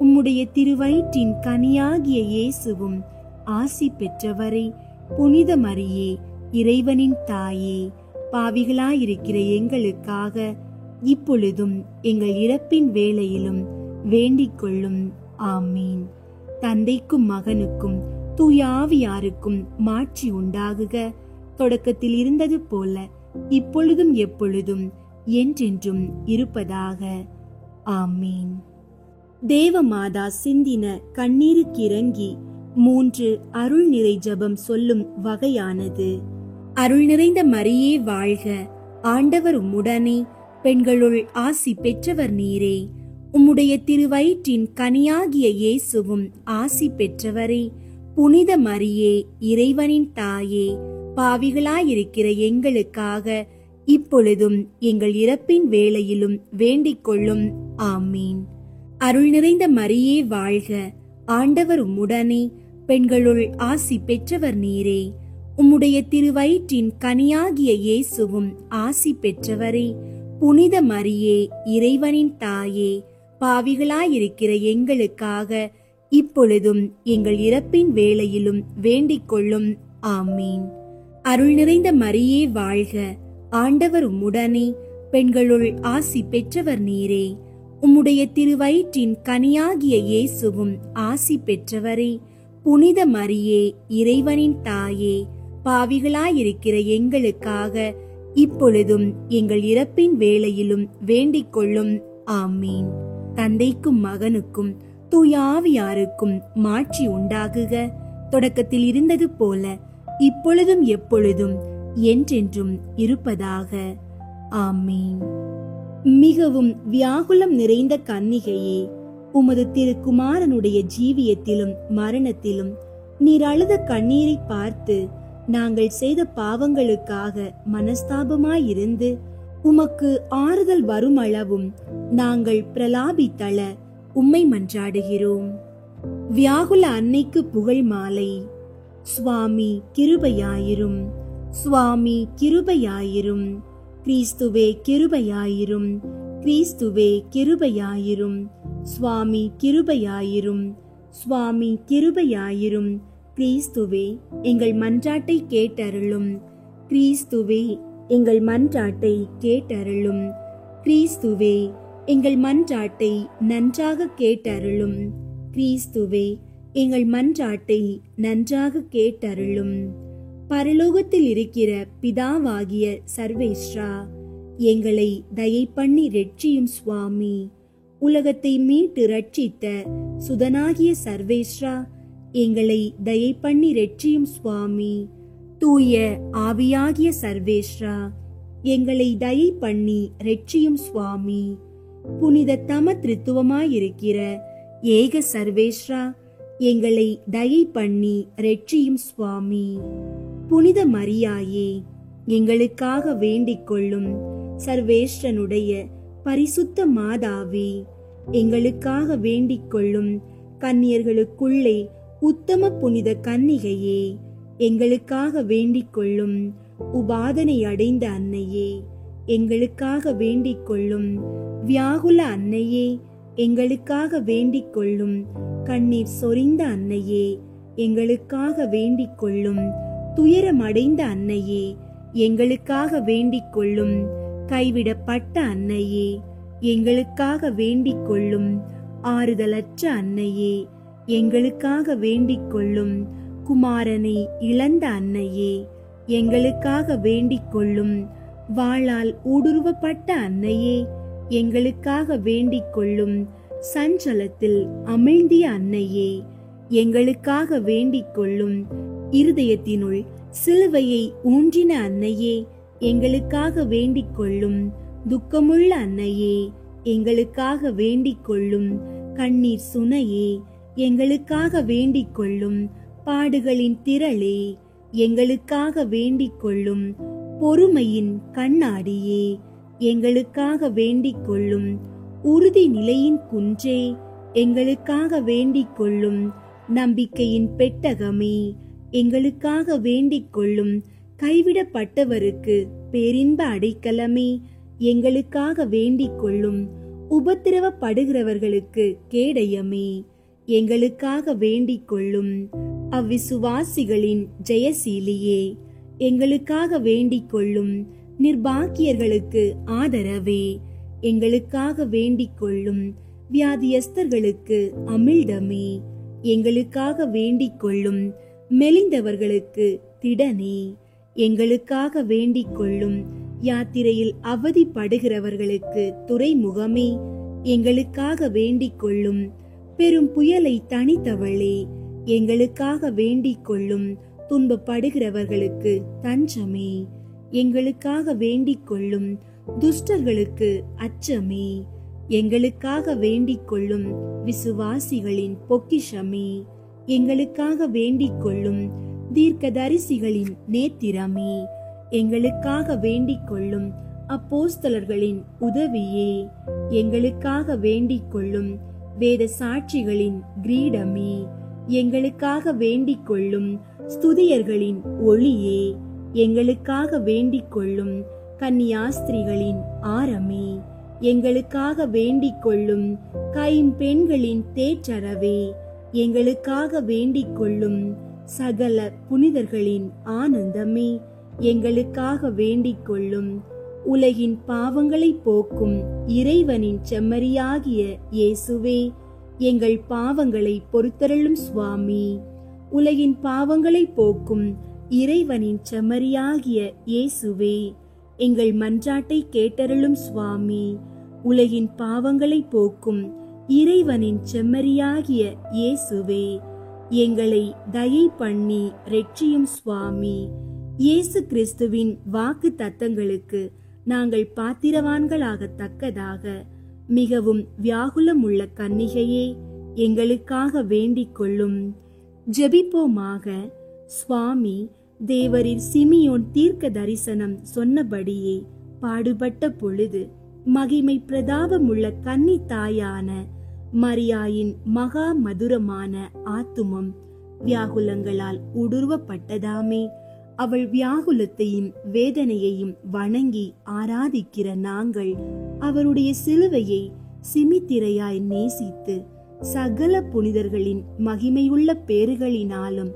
S2: உம்முடைய திருவயிற்றின் கனியாகிய இயேசுவும் ஆசி பெற்றவரே. புனித மரியே, இறைவனின் தாயே, பாவிகளாயிருக்கிற எங்களுக்காக இப்பொழுதும் எங்கள் இறப்பின் வேளையிலும் வேண்டிக் கொள்ளும். ஆமீன். தந்தைக்கும் மகனுக்கும் தூய ஆவியாருக்கும் மாட்சி உண்டாகுக. தொடக்கத்தில் இருந்தது போல இப்பொழுதும் எப்பொழுதும் என்றென்றும் இருப்பதாக. ஆமீன். தேவமாதா சிந்தின கண்ணீருக்கு இறங்கி 3 அருள் நிறை ஜெபம் சொல்லும் வகையானது. அருள் நிறைந்த மரியே வாழ்க, ஆண்டவர் உம்முடனே, பெண்களுள் ஆசி பெற்றவர் நீரே. உம்முடைய திருவயிற்றின் கனியாகிய இயேசுவும் ஆசி பெற்றவரே. புனித மரியே, இறைவனின் தாயே, பாவிகளாயிருக்கிற எங்களுக்காக இப்பொழுதும் எங்கள் இறப்பின் வேளையிலும் வேண்டிக் கொள்ளும். ஆமீன். அருள் நிறைந்த மரியே வாழ்க, ஆண்டவர் உம்முடனே, பெண்களுள் ஆசி பெற்றவர் நீரே. உம்முடைய திருவயிற்றின் கனியாகிய இயேசுவும் ஆசி பெற்றவரே. புனித மரியே, இறைவனின் தாயே, பாவிகளாயிருக்கிற எங்களுக்காக இப்பொழுதும் எங்கள் இறப்பின் வேளையிலும் வேண்டிக் கொள்ளும். ஆமீன். அருள் நிறைந்த மரியே வாழ்க, ஆண்டவர் உம்முடனே, பெண்களுள் ஆசி பெற்றவர் நீரே. உம்முடைய திருவயிற்றின் கனியாகிய இயேசுவும் ஆசி பெற்றவரே. புனித மரியே, இறைவனின் தாயே, பாவிகளாயிருக்கிற எங்களுக்காக இப்பொழுதும் எங்கள் இறப்பின் வேளையிலும் வேண்டிக் கொள்ளும். ஆமீன். தந்தைக்கும் மகனுக்கும் தூய ஆவியாருக்கும் மாட்சி உண்டாகுக. தொடக்கத்தில் இருந்தது போல இப்பொழுதும் எப்பொழுதும் என்றென்றும் இருப்பதாக. ஆமீன். மிகவும் வியாகுலம் நிறைந்த கன்னிகையே, உமது திருக்குமாரனுடைய ஜீவியத்திலும் மரணத்திலும் நீர் அழுத கண்ணீரை பார்த்து நாங்கள் செய்த பாவங்களுக்காக மனஸ்தாபமாயிருந்து உமக்கு ஆறுதல் வருமளவும் நாங்கள் பிரலாபித்தள உம்மை மன்றாடுகிறோம். வியாகுல அன்னைக்கு புகழ் மாலை. சுவாமி கிருபையாயிரும், சுவாமி கிருபையாயிரும், கிறிஸ்துவே கிருபையாயிரும், கிறிஸ்துவே கிருபையாயிரும், சுவாமி கிருபையாயிரும், சுவாமி கிருபையாயிரும், கிறிஸ்துவே எங்கள் மன்றாட்டை கேட்டருளும், கிறிஸ்துவே எங்கள் மன்றாட்டை கேட்டருளும், கிறிஸ்துவே எங்கள் மன்றாட்டை நன்றாக கேட்டருளும், கிறிஸ்துவே எங்கள் மன்றாட்டை நன்றாக கேட்டருளும். பரலோகத்தில் இருக்கிற பிதாவாகிய சர்வேஸ்வரா, எங்களை தயை பண்ணி ரட்சியும் சுவாமி. உலகத்தை மீட்டு ரட்சித்த சுதனாகிய சர்வேஸ்வரா, எங்களை தயை பண்ணி ரட்சியும் சுவாமி. தூய ஆவியாகிய சர்வேஸ்வரா, எங்களை தயை பண்ணி ரட்சியும் சுவாமி. புனித தம திருத்துவமாயிருக்கிற ஏக சர்வேஸ்வரா, எங்களை தயை பண்ணி ரட்சியும் சுவாமி. புனித மரியாயே, எங்களுக்காக வேண்டிக் கொள்ளும். சர்வேஸ்வரனுடைய பரிசுத்த மாதாவே, எங்களுக்காக வேண்டிக் கொள்ளும். கன்னியர்களுக்குள்ளே உத்தம புனித கன்னிகையே, எங்களுக்காக வேண்டிக் கொள்ளும். உபாதனை அடைந்த அன்னையே, எங்களுக்காக வேண்டிக் கொள்ளும். வியாகுல அன்னையே, எங்களுக்காக வேண்டிக் கொள்ளும். கண்ணீர் சொரிந்த அன்னையே, எங்களுக்காக வேண்டிக் கொள்ளும். துயரமடைந்த அன்னையே, எங்களுக்காக வேண்டிக் கொள்ளும். கைவிடப்பட்ட அன்னையே, எங்களுக்காக வேண்டிக் கொள்ளும். ஆறுதலற்ற அன்னையே, எங்களுக்காக வேண்டிக் கொள்ளும். குமாரனை இழந்த அன்னையே, எங்களுக்காக வேண்டிக் கொள்ளும். வாளால் ஊடுருவப்பட்ட அன்னையே, எங்களுக்காக வேண்டிக் கொள்ளும். சஞ்சலத்தில் அமிழ்ந்திய அன்னையே, எங்களுக்காக வேண்டிக் கொள்ளும். இருதயத்தினுள் சிலுவையை ஊன்றின அன்னையே, எங்களுக்காக வேண்டிக் கொள்ளும். துக்கமுள்ள அன்னையே, எங்களுக்காக வேண்டிக் கொள்ளும். கண்ணீர் சுனையே, எங்களுக்காக வேண்டிக் கொள்ளும். பாடுகளின் திரளே, எங்களுக்காக வேண்டிக் கொள்ளும். பொறுமையின் கண்ணாடியே, எங்களுக்காக வேண்டிக் கொள்ளும். உறுதி நிலையின் குன்றே, எங்களுக்காக வேண்டிக் கொள்ளும். நம்பிக்கையின் பெட்டகமே, எங்களுக்காக வேண்டிக் கொள்ளும். கைவிடப்பட்டவருக்கு பேரின்ப அடைக்கலமே, எங்களுக்காக வேண்டிக் கொள்ளும். உபத்திரவப்படுகிறவர்களுக்கு கேடயமே, எங்களுக்காக வேண்டிக் கொள்ளும். அவ்விசுவாசிகளின் ஜெயசீலியே, எங்களுக்காக வேண்டிக் கொள்ளும். நிர்பாக்கியர்களுக்கு ஆதரவே, எங்களுக்காக வேண்டிக் கொள்ளும். வியாதியஸ்தர்களுக்கு அமிழ்தமே, எங்களுக்காக வேண்டிக் கொள்ளும். மெலிந்தவர்களுக்கு திடனே, எங்களுக்காக வேண்டிக் கொள்ளும். யாத்திரையில் அவதிப்படுகிறவர்களுக்கு துறைமுகமே, எங்களுக்காக வேண்டிக் கொள்ளும். பெரும் புயலை தணித்தவளே, எங்களுக்காக வேண்டிக் கொள்ளும். துன்பப்படுகிறவர்களுக்கு தஞ்சமே, எங்களுக்காக வேண்டிக் கொள்ளும். துஷ்டர்களுக்கு அச்சமே, எங்களுக்காக வேண்டிக் கொள்ளும். விசுவாசிகளின் பொக்கிஷமே, எங்களுக்காக வேண்டிக் கொள்ளும். தீர்க்கதரிசிகளின் நேத்திரமே, எங்களுக்காக வேண்டிக் கொள்ளும். அப்போஸ்தலர்களின் உதவியே, எங்களுக்காக வேண்டிக் கொள்ளும். வேத சாட்சிகளின் கிரீடமே, எங்களுக்காக வேண்டிக் கொள்ளும். ஸ்துதியர்களின் ஒளியே, எங்களுக்காக வேண்டிக் கொள்ளும். கன்னியாஸ்திரிகளின் ஆரமே, எங்களுக்காக வேண்டிக் கொள்ளும். கைம்பெண்களின் தேற்றரவே, எங்களுக்காக வேண்டிக் கொள்ளும். சகல புனிதர்களின் ஆனந்தமே, எங்களுக்காக வேண்டிக் கொள்ளும். உலகின் பாவங்களை போக்கும் இறைவனின் செம்மறியாகிய இயேசுவே, எங்கள் பாவங்களை பொறுத்தருளும் சுவாமி. உலகின் பாவங்களை போக்கும் இறைவனின் செம்மறியாகிய இயேசுவே, எங்கள் மன்றாட்டை கேட்டருளும் சுவாமி. உலகின் பாவங்களை போக்கும் இறைவனின் செம்மறியாகிய இயேசுவே, எங்களை தயை பண்ணி இரட்சியும் சுவாமி. இயேசு கிறிஸ்துவின் வாக்கு தத்தங்களுக்கு நாங்கள் பாத்திரவான்களாகத்தக்கதாக மிகவும் வியாகுலமுள்ள கன்னிகையே, எங்களுக்காக வேண்டிக் கொள்ளும். ஜெபிப்போமாக. சுவாமி, தேவரீர் சிமியோன் தீர்க்க தரிசனம் சொன்னபடியே பாடுபட்ட பொழுது மகிமை பிரதாபமுள்ள கன்னி தாயான மரியாயின் மகா மதுரமான ஆத்துமம் வியாகுலங்களால் ஊடுருவப்பட்டதாமே. அவள் வியாகுலத்தையும் வேதனையையும் வணங்கி ஆராதிக்கிற நாங்கள் அவருடைய சிலுவையை சிமித்திரையாய் நேசித்து சகல புனிதர்களின் மகிமையுள்ள பேறுகளினாலும்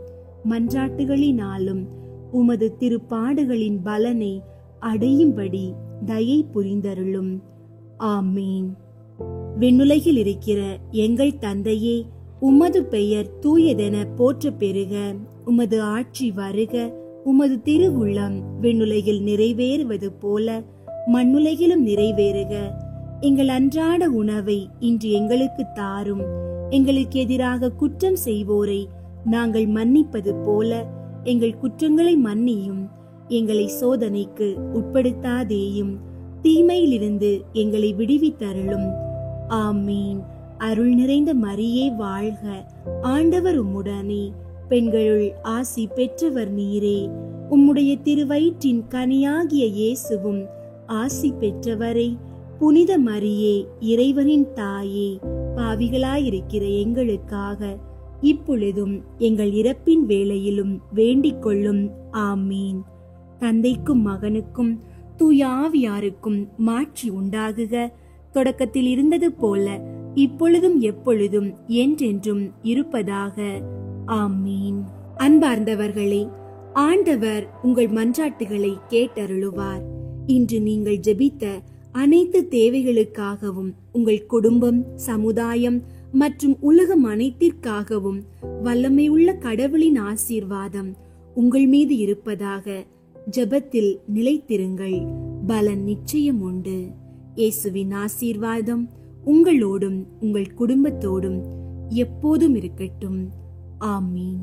S2: மன்றாட்டுகளினாலும் உமது திருப்பாடுகளின் பலனை அடையும்படி தயை புரிந்தருளும். ஆமீன். விண்ணுலகில் இருக்கிற எங்கள் தந்தையே, உமது பெயர் தூயதென போற்ற பெறுக. உமது ஆட்சி வருக. உமது திருவுள்ளம் விண்ணுலகில் நிறைவேறுவது போல மண்ணுலகிலும் நிறைவேறுக. எங்கள் அன்றாட உணவை இன்று எங்களுக்கு தாரும். எங்களுக்கு எதிராக குற்றம் செய்வோரை நாங்கள் மன்னிப்பது போல எங்கள் குற்றங்களை மன்னியும். எங்களை சோதனைக்கு உட்படுத்தாதேயும், தீமையிலிருந்து எங்களை விடுவித்தருளும். ஆமீன். அருள் நிறைந்த மரியே வாழ்க. ஆண்டவர் உம்முடனே, பெண்களுள் ஆசி பெற்றவர் நீரே. உம்முடைய திருவயிற்றின் கனியாகிய இயேசுவும் ஆசி பெற்றவரே. புனித மரியே, இறைவனின் தாயே, பாவிகளாயிருக்கிற எங்களுக்காக இப்பொழுதும் எங்கள் இறப்பின் வேளையிலும் வேண்டிக் கொள்ளும். ஆமீன். தந்தைக்கும் மகனுக்கும் தூய ஆவியாருக்கும் மாட்சி உண்டாகுக. தொடக்கத்தில் இருந்தது போல இப்பொழுதும் எப்பொழுதும் என்றென்றும் இருப்பதாக. ஆமீன். அன்பார்ந்தவர்களே, ஆண்டவர் உங்கள் மன்றாட்டுகளை கேட்டருளுவார். இன்று நீங்கள் ஜெபித்த அனைத்து தேவைகளுக்காகவும், உங்கள் குடும்பம், சமுதாயம் மற்றும் உலகம் அனைத்திற்காகவும் வல்லமையுள்ள கடவுளின் ஆசீர்வாதம் உங்கள் மீது இருப்பதாக. ஜெபத்தில் நிலைத்திருங்கள், பலன் நிச்சயம் உண்டு. இயேசுவின் ஆசீர்வாதம் உங்களோடும் உங்கள் குடும்பத்தோடும் எப்போதும் இருக்கட்டும். ஆமீன்.